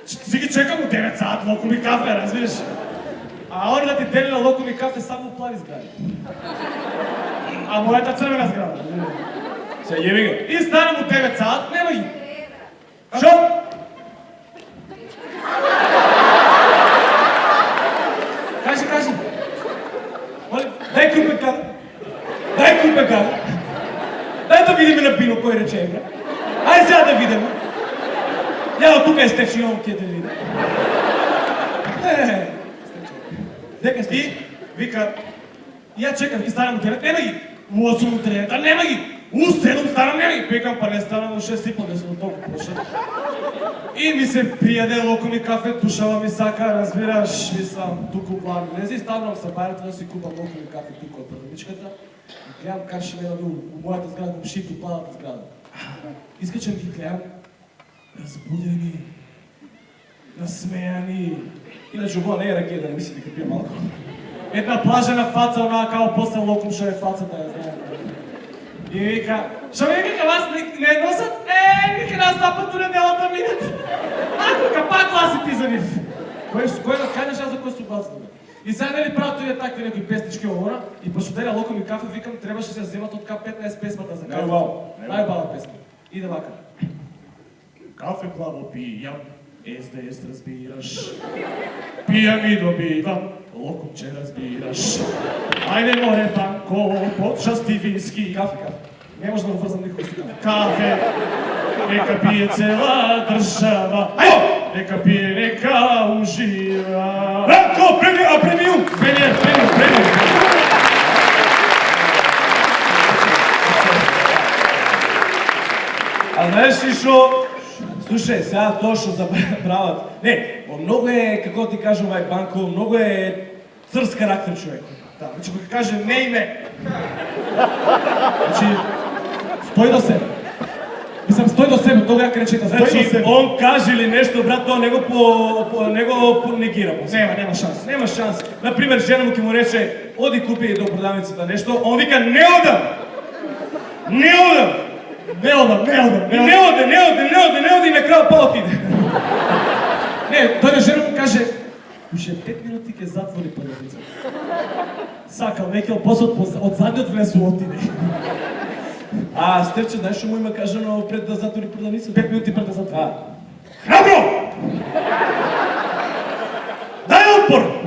си ги чекам у 9 саат локум и кафе, разбираш? А они да ти делеа локум и кафе само у плави згради. А мојата црвена зграда. Се јеби го. И станам у 9 саат, нема ги. Шо? Кажи. Дај купе кафе. Дај да видиме на пино кој рече, бре. Ај сега да видиме. Ја тука е стечион ќе да видим. Дека сти, вика, ја чекам и станам у 9, нема ги. У 8 у 3, нема ги. У 7 станам, нема ги. Викам, па не станам у 6 и по 10 от толку прошат. И ми се пријаде локум и кафе, душава ми сака, разбираш, мислам, туку план. Лези, станам са барата да си купам локум и кафе туку од продавничката. Гледам каршеме у мојата зграда, комшите, у планата зграда. Искачам ги гледам, разбудени, насмејани. Иначе ова не е ракија да не мисли дека пие малку. Една плажена фаца, онаа као после локум што е фацата, ја знаем. И вика, што ми вика вас не носат? Вика, раз два пъти неделата минат. Ако пак гласи ти за нив. Кой да кажеш аз за кой се обазвам? И сега нали правят и такви някои песнички говоря и пошутеря локо ми кафе, викам, трябваше да се вземат от така 15 песмата за кафе. Най-бала песма. И да вака. Кафе плаво пиям, ес разбираш. Пиям и добивам, локомче разбираш. Айде море банко, почасти виски. Кафе. Не може да го вързам никога с кафе. Нека пие цела държава. Нека пие, нека ужива. Братко, премиум! Премиум. А знаеш ли шо? Слушай, сега то ще забравят. Не, много е, какво ти кажа, ovaj Банко, много е църс характер човек. Да, значи го каже не и не. Значи, стой до себе. Мислям, стой до себе, това яка речета, стой до Значи, себе. он каже ли нещо, брат, то него негира. Няма шанс. Нема шанс. Например, жена му ки му рече, оди купи до продавницата нещо, он вика, не одам! Не одам! Не оде и накрая па отиде. Не, той на жена му каже, уже 5 минути ке затвори продавницата. Сакал, некел после от задниот влезло отиде. А Стефче, знаеш, що му има кажено пред да затвори продавницата? 5 минути пред да затвори. Храбро! Дай отпор!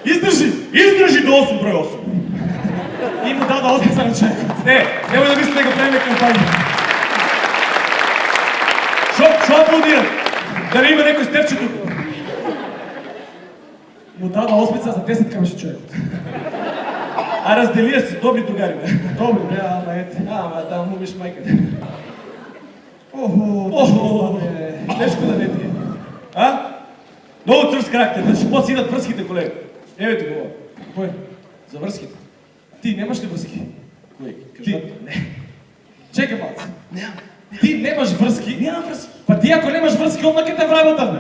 Издържи до 8 брой 8. И му даде осмица на човек. Не, няма да мисля да го правим кампания. Шо аплодират? Да не има някой Стефче тук. Му даде осмица за 10 камъши човек. А разделия се, добри другари, бе. Добре, бе, ама ете. Ама, да му виж майката. Охо, Тежко да не ти е. А? Много църс характер, да ще после идат връзките, колега. Еве ти говоря. Кой? За връзките. Ти нямаш ли връзки? Кой? Ти. Не. Чекай малко. Ти нямаш връзки? Нямам връзки. Па ти ако нямаш връзки, отмък те в работа, бе.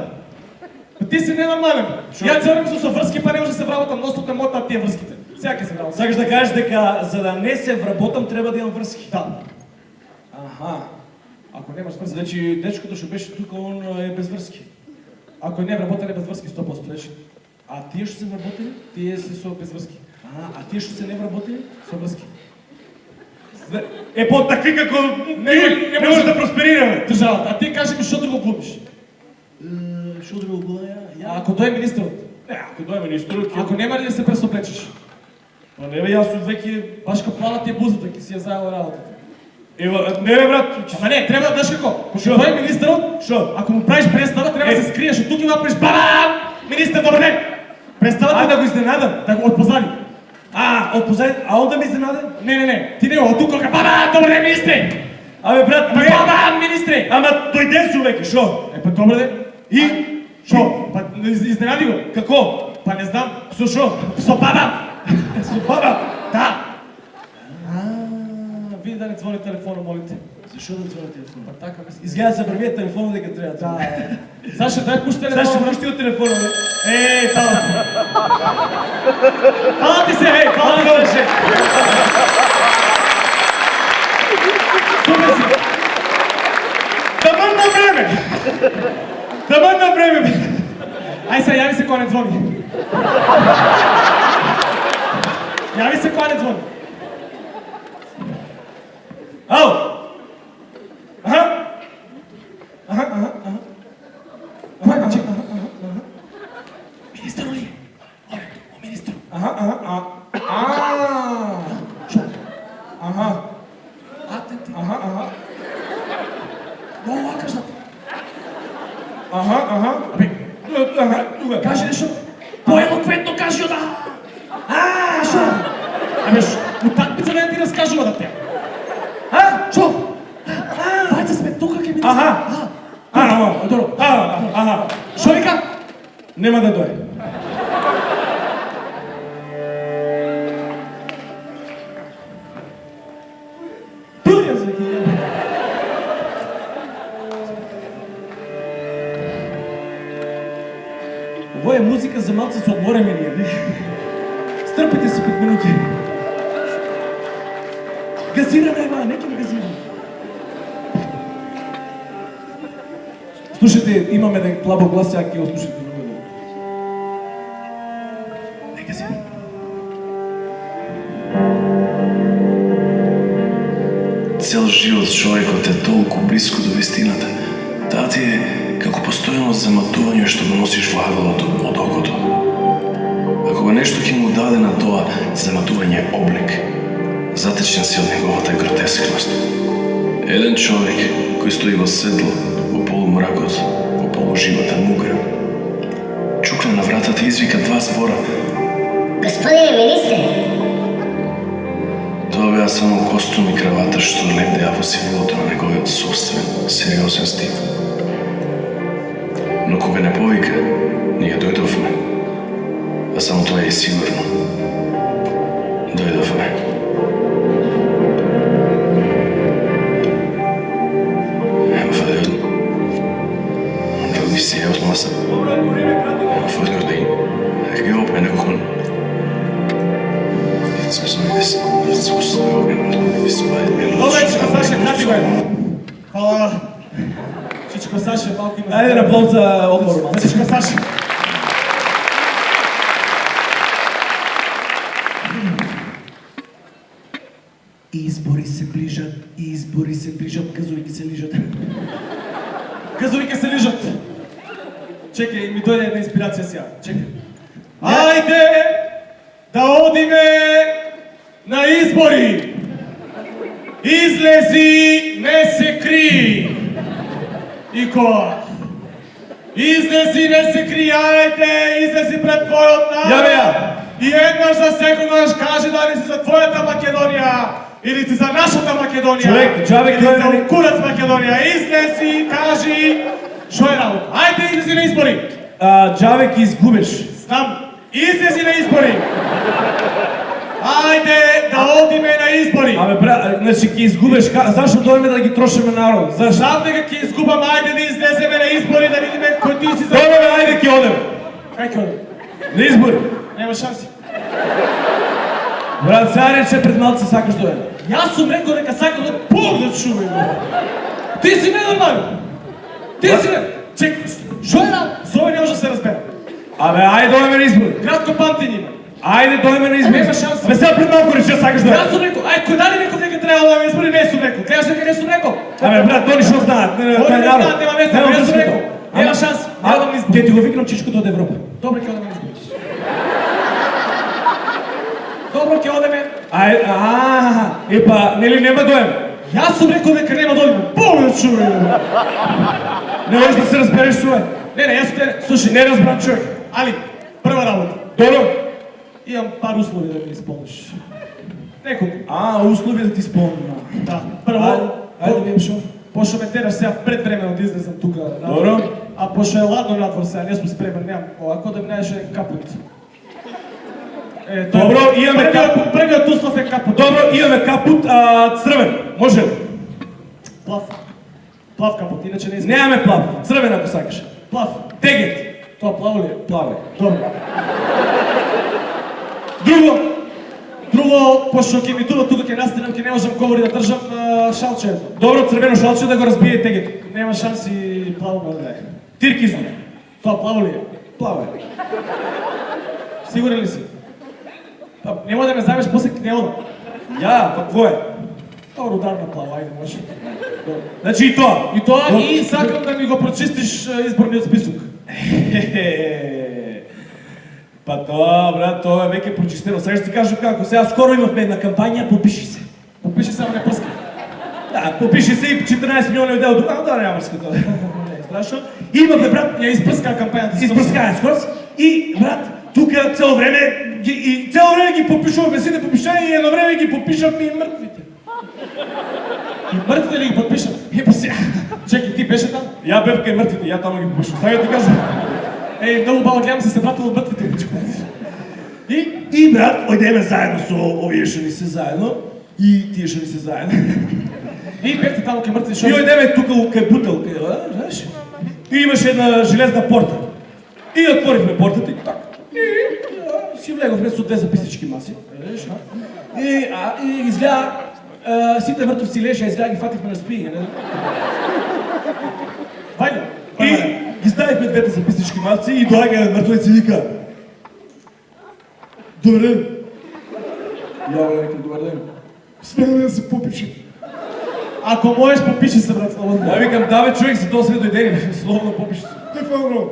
Па ти си ненормален, бе. Я цяло време са връзки, па не може да се вработам, но не мога тия връзките. Всяка се вработа. Сакаш да кажеш дека за да не се вработам, трябва да имам връзки. Да. Аха. Ако нямаш връзки. Значи дечкото ще беше тук, он е без връзки. Ако не е вработен, е без връзки 100% лечи. А тия ще са вработени? Тие си са без връзки. А тия ще са не вработени? Со връзки. Е, по-такви како не може да просперираме. Държавата, а ти кажи ми, що друго глупиш? Що да го бъда я? Ако той е министърът, Ако дойме министър, ако няма ли да се пресоплечеш? па не бе, аз от веки... Башка плана ти е бузата, ки си я заела работата. Не бе, брат, Ама не, трябва да даш какво? Ако той е министърът, Шо? ако му правиш представа, трябва да се скриеш от тук и да правиш бабам! Министър, добър ден! Представата да го изненадам. да го отпознали. Отпозай, он да ми изненадам? Не, ти не, от тук бабам! Добър ден, министре! Абе, брат, Ама бабам, министре! Ама дойде си, веки, шо? Па добър ден. И? Шо? Па изненади го. Какво? Па не знам. Шо? Со бабам! С баба? Да! Види да не звони телефона, молите. Защо да звъня телефона? Па така мисля. Изгледа се вървият телефона, дека трябва да. Саша, дай пуши Сега телефона. ще връщи от телефона, бе. Фала ти. Фала ти се, фала ти се. Супер си. Тъмън на време! Тъмън на време, бе. Ай сега, яви се кой не звони. Яви се кой не звони. Ау! Министър ли? О, министър. Много лакаш на Тука. Кажи нещо. По-елоквентно кажи да. Шо? Ами, от такпица да ти разкажува да те. Шо? Вайца сме тук, ке министър. Шо вика? Нема да дойде. Ovo je muzika za malce su odmoremeni, ne? Strpite se 5 minuti. Газираме, ма, неки ме газираме. слушате, имаме да слабо глас, сега ќе го слушате много добро. Нека си. Цел живот човекот е толку близко до вистината. Таа ти е како постојано заматување што го носиш во агълот од окото. А кога нешто ќе му даде на тоа заматување облик, затечен си од неговата гротескност. Еден човек кој стои во седло, во полумракот, во полуживата мугра, чукна на вратата и извика два збора. Господине министре, Тоа беа само костум и кравата што лебдеа во сивилото на неговиот собствен, сериозен стил. Но кога не повика, ние дојдовме. А само тоа е сигурно. Дојдовме. Vi ser oss masse. For det er jeg håper jeg kommer. Det er sånn det er så stort. Добре, Чичко Саше, крати го е. Хвала. Чичко Саше, малко има... Ајде на плов за одмор. За Чичко Саше. Избори се ближат, избори се ближат, газовики се лижат. Газовики се лижат. Чекай, ми дојде една инспирација сега. Чекай. Ајде да одиме на избори. Излези, не се кри. Ико. Излези, не се кри, ајде, излези пред твојот народ. Ја бе ја. И еднаш за секогаш кажи дали си за твојата Македонија или си за нашата Македонија. Човек, джабе, или кој за е- курац Македонија. Излези, кажи што е работа. Ајде, излези на избори. Джаве ќе изгубиш. Знам, излези на избори. Ајде да одиме на избори. Абе брат, значи ќе изгубиш. Зашто дојме да ги трошиме народ? Зашто? Знам дека ќе изгубам, ајде да излеземе на избори да видиме кој ти си за... Добре, бе, ајде ќе одеме. Кај ќе одиме? На избори. Нема шанси. Брат, сега рече пред малце сакаш да дојде. Јас сум рекол дека сакам да Бог да чува. Ти си ненормален. Ти си не... Чекай, што е работа? Зови не може да се разбере. Абе, ајде дојме на избори. Кратко памтење има. Ајде дојме на избори. Нема шанси. Абе сега пред малку рече сакаш да Јас дојде. сум рекол, ај кој дали некој дека треба да избори, не сум рекол. Гледаш дека не сум рекол. Абе брат, тони што знаат. Они не знаат, нема веза, не сум рекол. Нема шанси. Нема да ми избори. Ќе ти го викнам чичкото од Европа. Добро ќе одеме на избори. Добро ќе одеме. Епа, нели нема дојме? Јас сум рекол дека нема да одиме. Бог да чува. Не можеш да се разбереш со е. Не, јас те... Слушай, не разбрам човек. Али, прва работа. Добро. Имам пар услови да ми исполниш. Неколку. Услови да ти спомнам. Да. Прво, Ајде да видим шо. пошто ме тераш сега предвремено да излезам тука. Добро. А пошто е ладно надвор сега, не сум спремен, немам овако да ми најдеше капут. Добро, имаме капут. Првиот услов е капут. Добро, имаме капут црвен. Може ли? Плав. Плав капут, иначе не изгледа. Немаме плав. Црвен ако сакаш. Плав. Тегет. Тоа плаво ли е? Плаве. Добро. Друго. Друго, пошто ќе ми тука ќе настанам, ќе не можам говори да држам шалче. Добро, црвено шалче да го разбие тегет. Нема шанси плаво да е. Тиркизно. Тоа плаво ли е? Плаве. Сигурен ли си? Па, нема да ме замеш, после не одам. Ја, какво е? Тоа ударна плава, ајде, може. Добро. Значи и тоа. И тоа, и сакам да ми го прочистиш изборниот список. Па тоа, брат, тоа е веќе прочистено. Сега ще ти кажам како. Сега скоро имавме една кампања, попиши се. Попиши само не прска. Да, попиши се и 14 милиони одел до... да, няма ска тоа. Не е страшно. Имавме, брат, Ја испрска кампањата. изпрскаен скорост. И, брат, тука цело време ги попишуваме сите попишања и едно време ги попишавме и мртвите. И мртвите ли ги подпишат? Па сега. Чекай, ти беше там? Ја бев кај мртвите, ја таму ги попишав. Сега ти кажам. Еј, многу баво гледам се вратил од мртвите. И брат, ојдеме заедно со овие што ни се заедно и тие што ни се заедно. И бевте таму кај мртвите, И ојдеме тука кај бутелка, знаеш? И имаше една железна порта. И отворивме портата и така. И си влеговме со две записнички маси. И изгледа, сите мртовци лежа, изгледа ги фативме на спиење. Вајде. двете записнички малци и доаѓа мртвец и вика: Добър ден. Я викам: добър ден. Смея да се попишем. Ако можеш, попиши се, брат, слободно. Я викам: да бе, човек, за този дойде, словно попиши се. Не фално.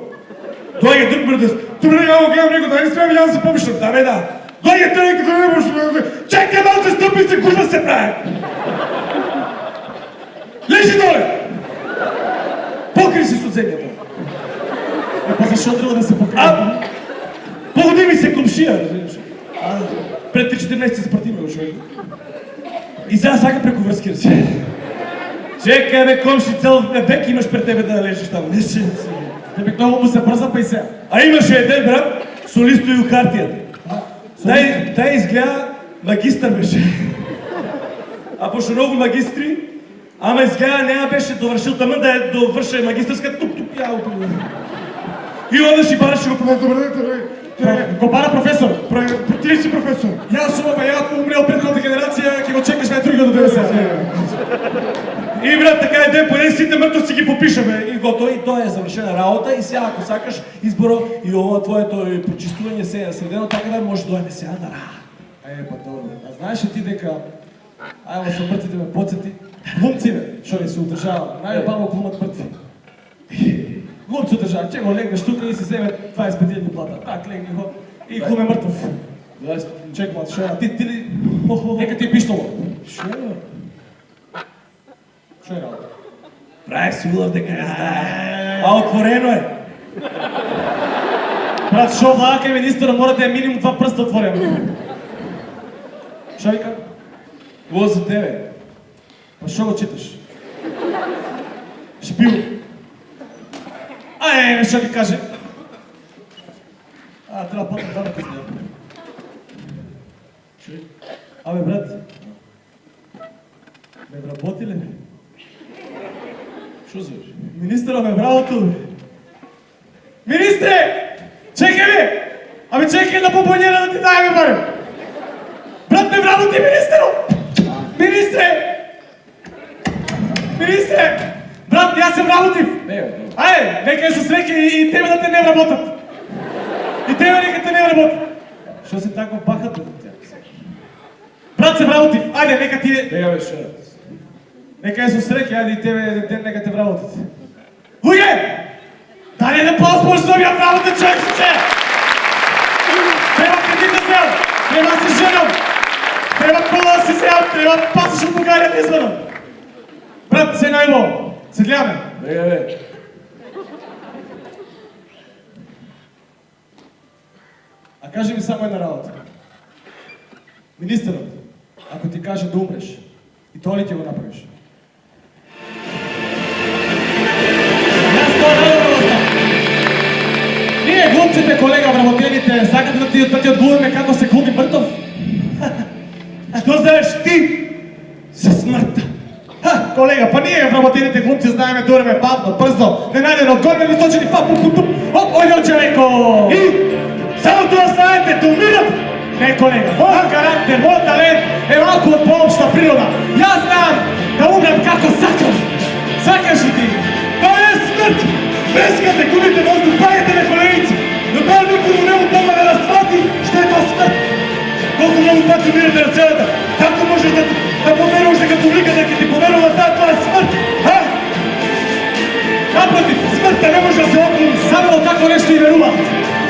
Доаѓа друг мртвец: добре, я го гледам него, да не спрям, я да се попишем. Да бе, да. Доаѓа той, като не може. Чакай малце, стъпи се, куда се прави. Лежи доле. Покри се с отземията. Па защо трябва да се покрие? Погоди ми се комшия, разбираш. Пред 3-4 месеца спартиме го човек. И сега сака преко връзки да си. Чекай бе, комши, цел век имаш пред тебе да лежиш там. Не си. Тебе много му се бърза, па и сега. А имаше един брат, солисто и хартията. Тай изгледа магистър беше. А пошо много магистри, ама изгледа няма беше довършил тъмън да е довърша магистърска тук я определя. И onda си бараше го професор. Добре, Го бара професор. Ти си професор. Я сума, бе, я умрел предната генерация, ке го чекаш най-друга до 90. И брат, така е ден, поне сите мъртво си ги попишаме. И готово, и той е завършена работа. И сега, ако сакаш избора и ова твоето почистуване се е средено, така да може да дойме сега на ра. Па добре. А знаеш ли ти дека... Айва са мъртвите ме подсети. Глумци, бе, шо ли се удържава. Най-бамо глумат мъртви. Глумци удържава, че го легнеш тук и си вземе 25 000 плата. Так, легни го и глум е мъртъв. Чек, млад, шо е? Ти ли... Нека ти е пиштало. Шо е? Шо е работа? Прави си улъв дека не знае. А отворено е. Брат, шо влака и министъра мора да е минимум 2 пръста отворено. Шо вика? Какво за тебе? Па шо го читаш? Шпил. Шо ти каже? Трябва потом да те следя. Абе, брат. Ме вработи ли? Шо звеш? Министъра ме бравото, бе. Министре! Чекай, бе! Абе, чекай да попълнира да ти дай, бе, баре! Брат, ме вработи, министъро! Министре! Министре! Брат, аз съм работив! Айде, нека се среки и тебе да те не работят! И тебе нека те не работят! Що се така пахат, бе? Брат, съм работив! Айде, нека ти... Тега бе, шо? Нека се среки, айде и тебе нека те работят! Луге! Дали да по-спорш да ми в работа, човек си че! Трябва кредит да взел! Трябва да се женам! Трябва кола да си взел! Трябва да пасаш от България да извънам! Брат, се най-ло! Се гледаме! Тега бе. А кажи ми само една работа. Министърът, ако ти каже да умреш, и то ли ти го направиш? Аз това не да оставам. Ние глупците, колега, вработените, сакате да ти отговориме како се клуби мъртов? Що знаеш ти за смъртта? Колега, па ние вработените глумци знаеме да уреме бавно, бързо, ненадено, отгоре, височени, пап-пуп-пуп, ойдел човеко! И само това знаете, да умират! Не, колега, моят характер, моят талент е малко от по-обща природа. И аз знам да умрем како сакам. Сакаш ли ти? Това е смърт! Прескате, губите въздух, пагате на коленици! Но това никой не му помня да разсвати, що е това смърт! Колко много пъти умирате на целата! Kako možeš da poveruješ дека публика дека ти поверува това е смърт? Напротив, Смъртта не може да се отклони! само от тако нещо и верува.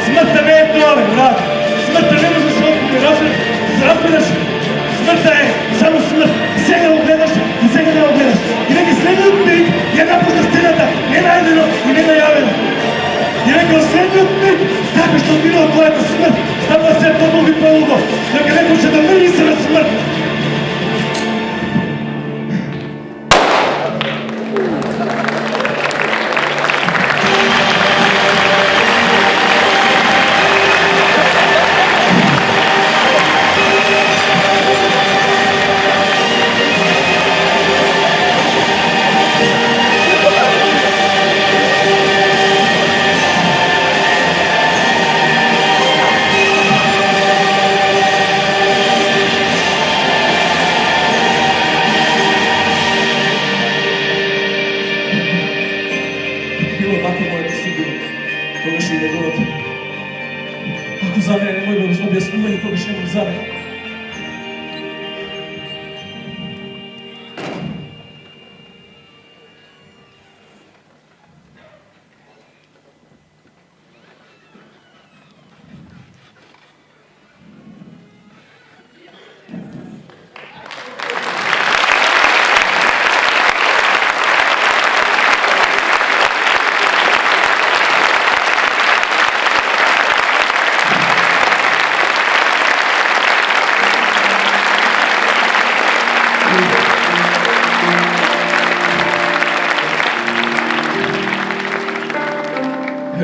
Смъртта не е това, бе, брат! Смъртта не може да се отклони, разбираш? Смъртта е само смърт! Сега го гледаш и сега не го гледаш! И нека следният миг я напусна сцената, не наедено и не наявено! И нека следният миг, така ще отмина твоята смърт, става се по-дълго и по-дълго, нека не почне да мири се на смърт!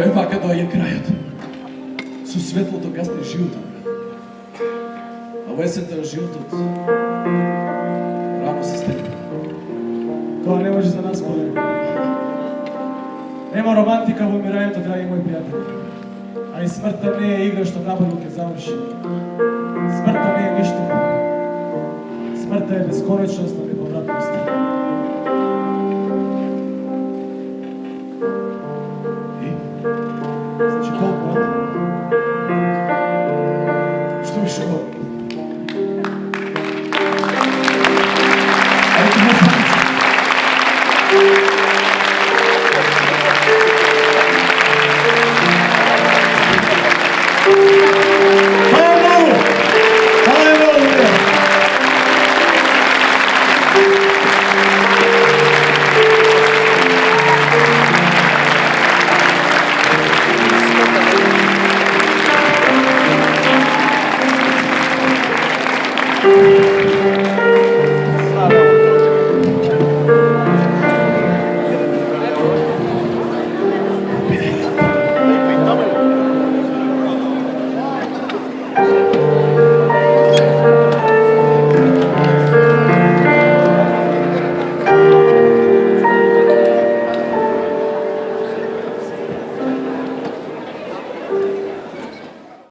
Кај вака доаѓа крајот. Со светлото гасне животот. А во есента на животот рамо се степи. Тоа не може за нас повеќе. Нема романтика во умирањето, драги мои пријатели. А и смртта не е игра што набрзо ќе заврши. Смртта не е ништо. Смртта е бесконечност на неповратност. Значи колку, а? Што ми шо говори? Ајде ме станица. Hvala mnogo! Hvala mnogo!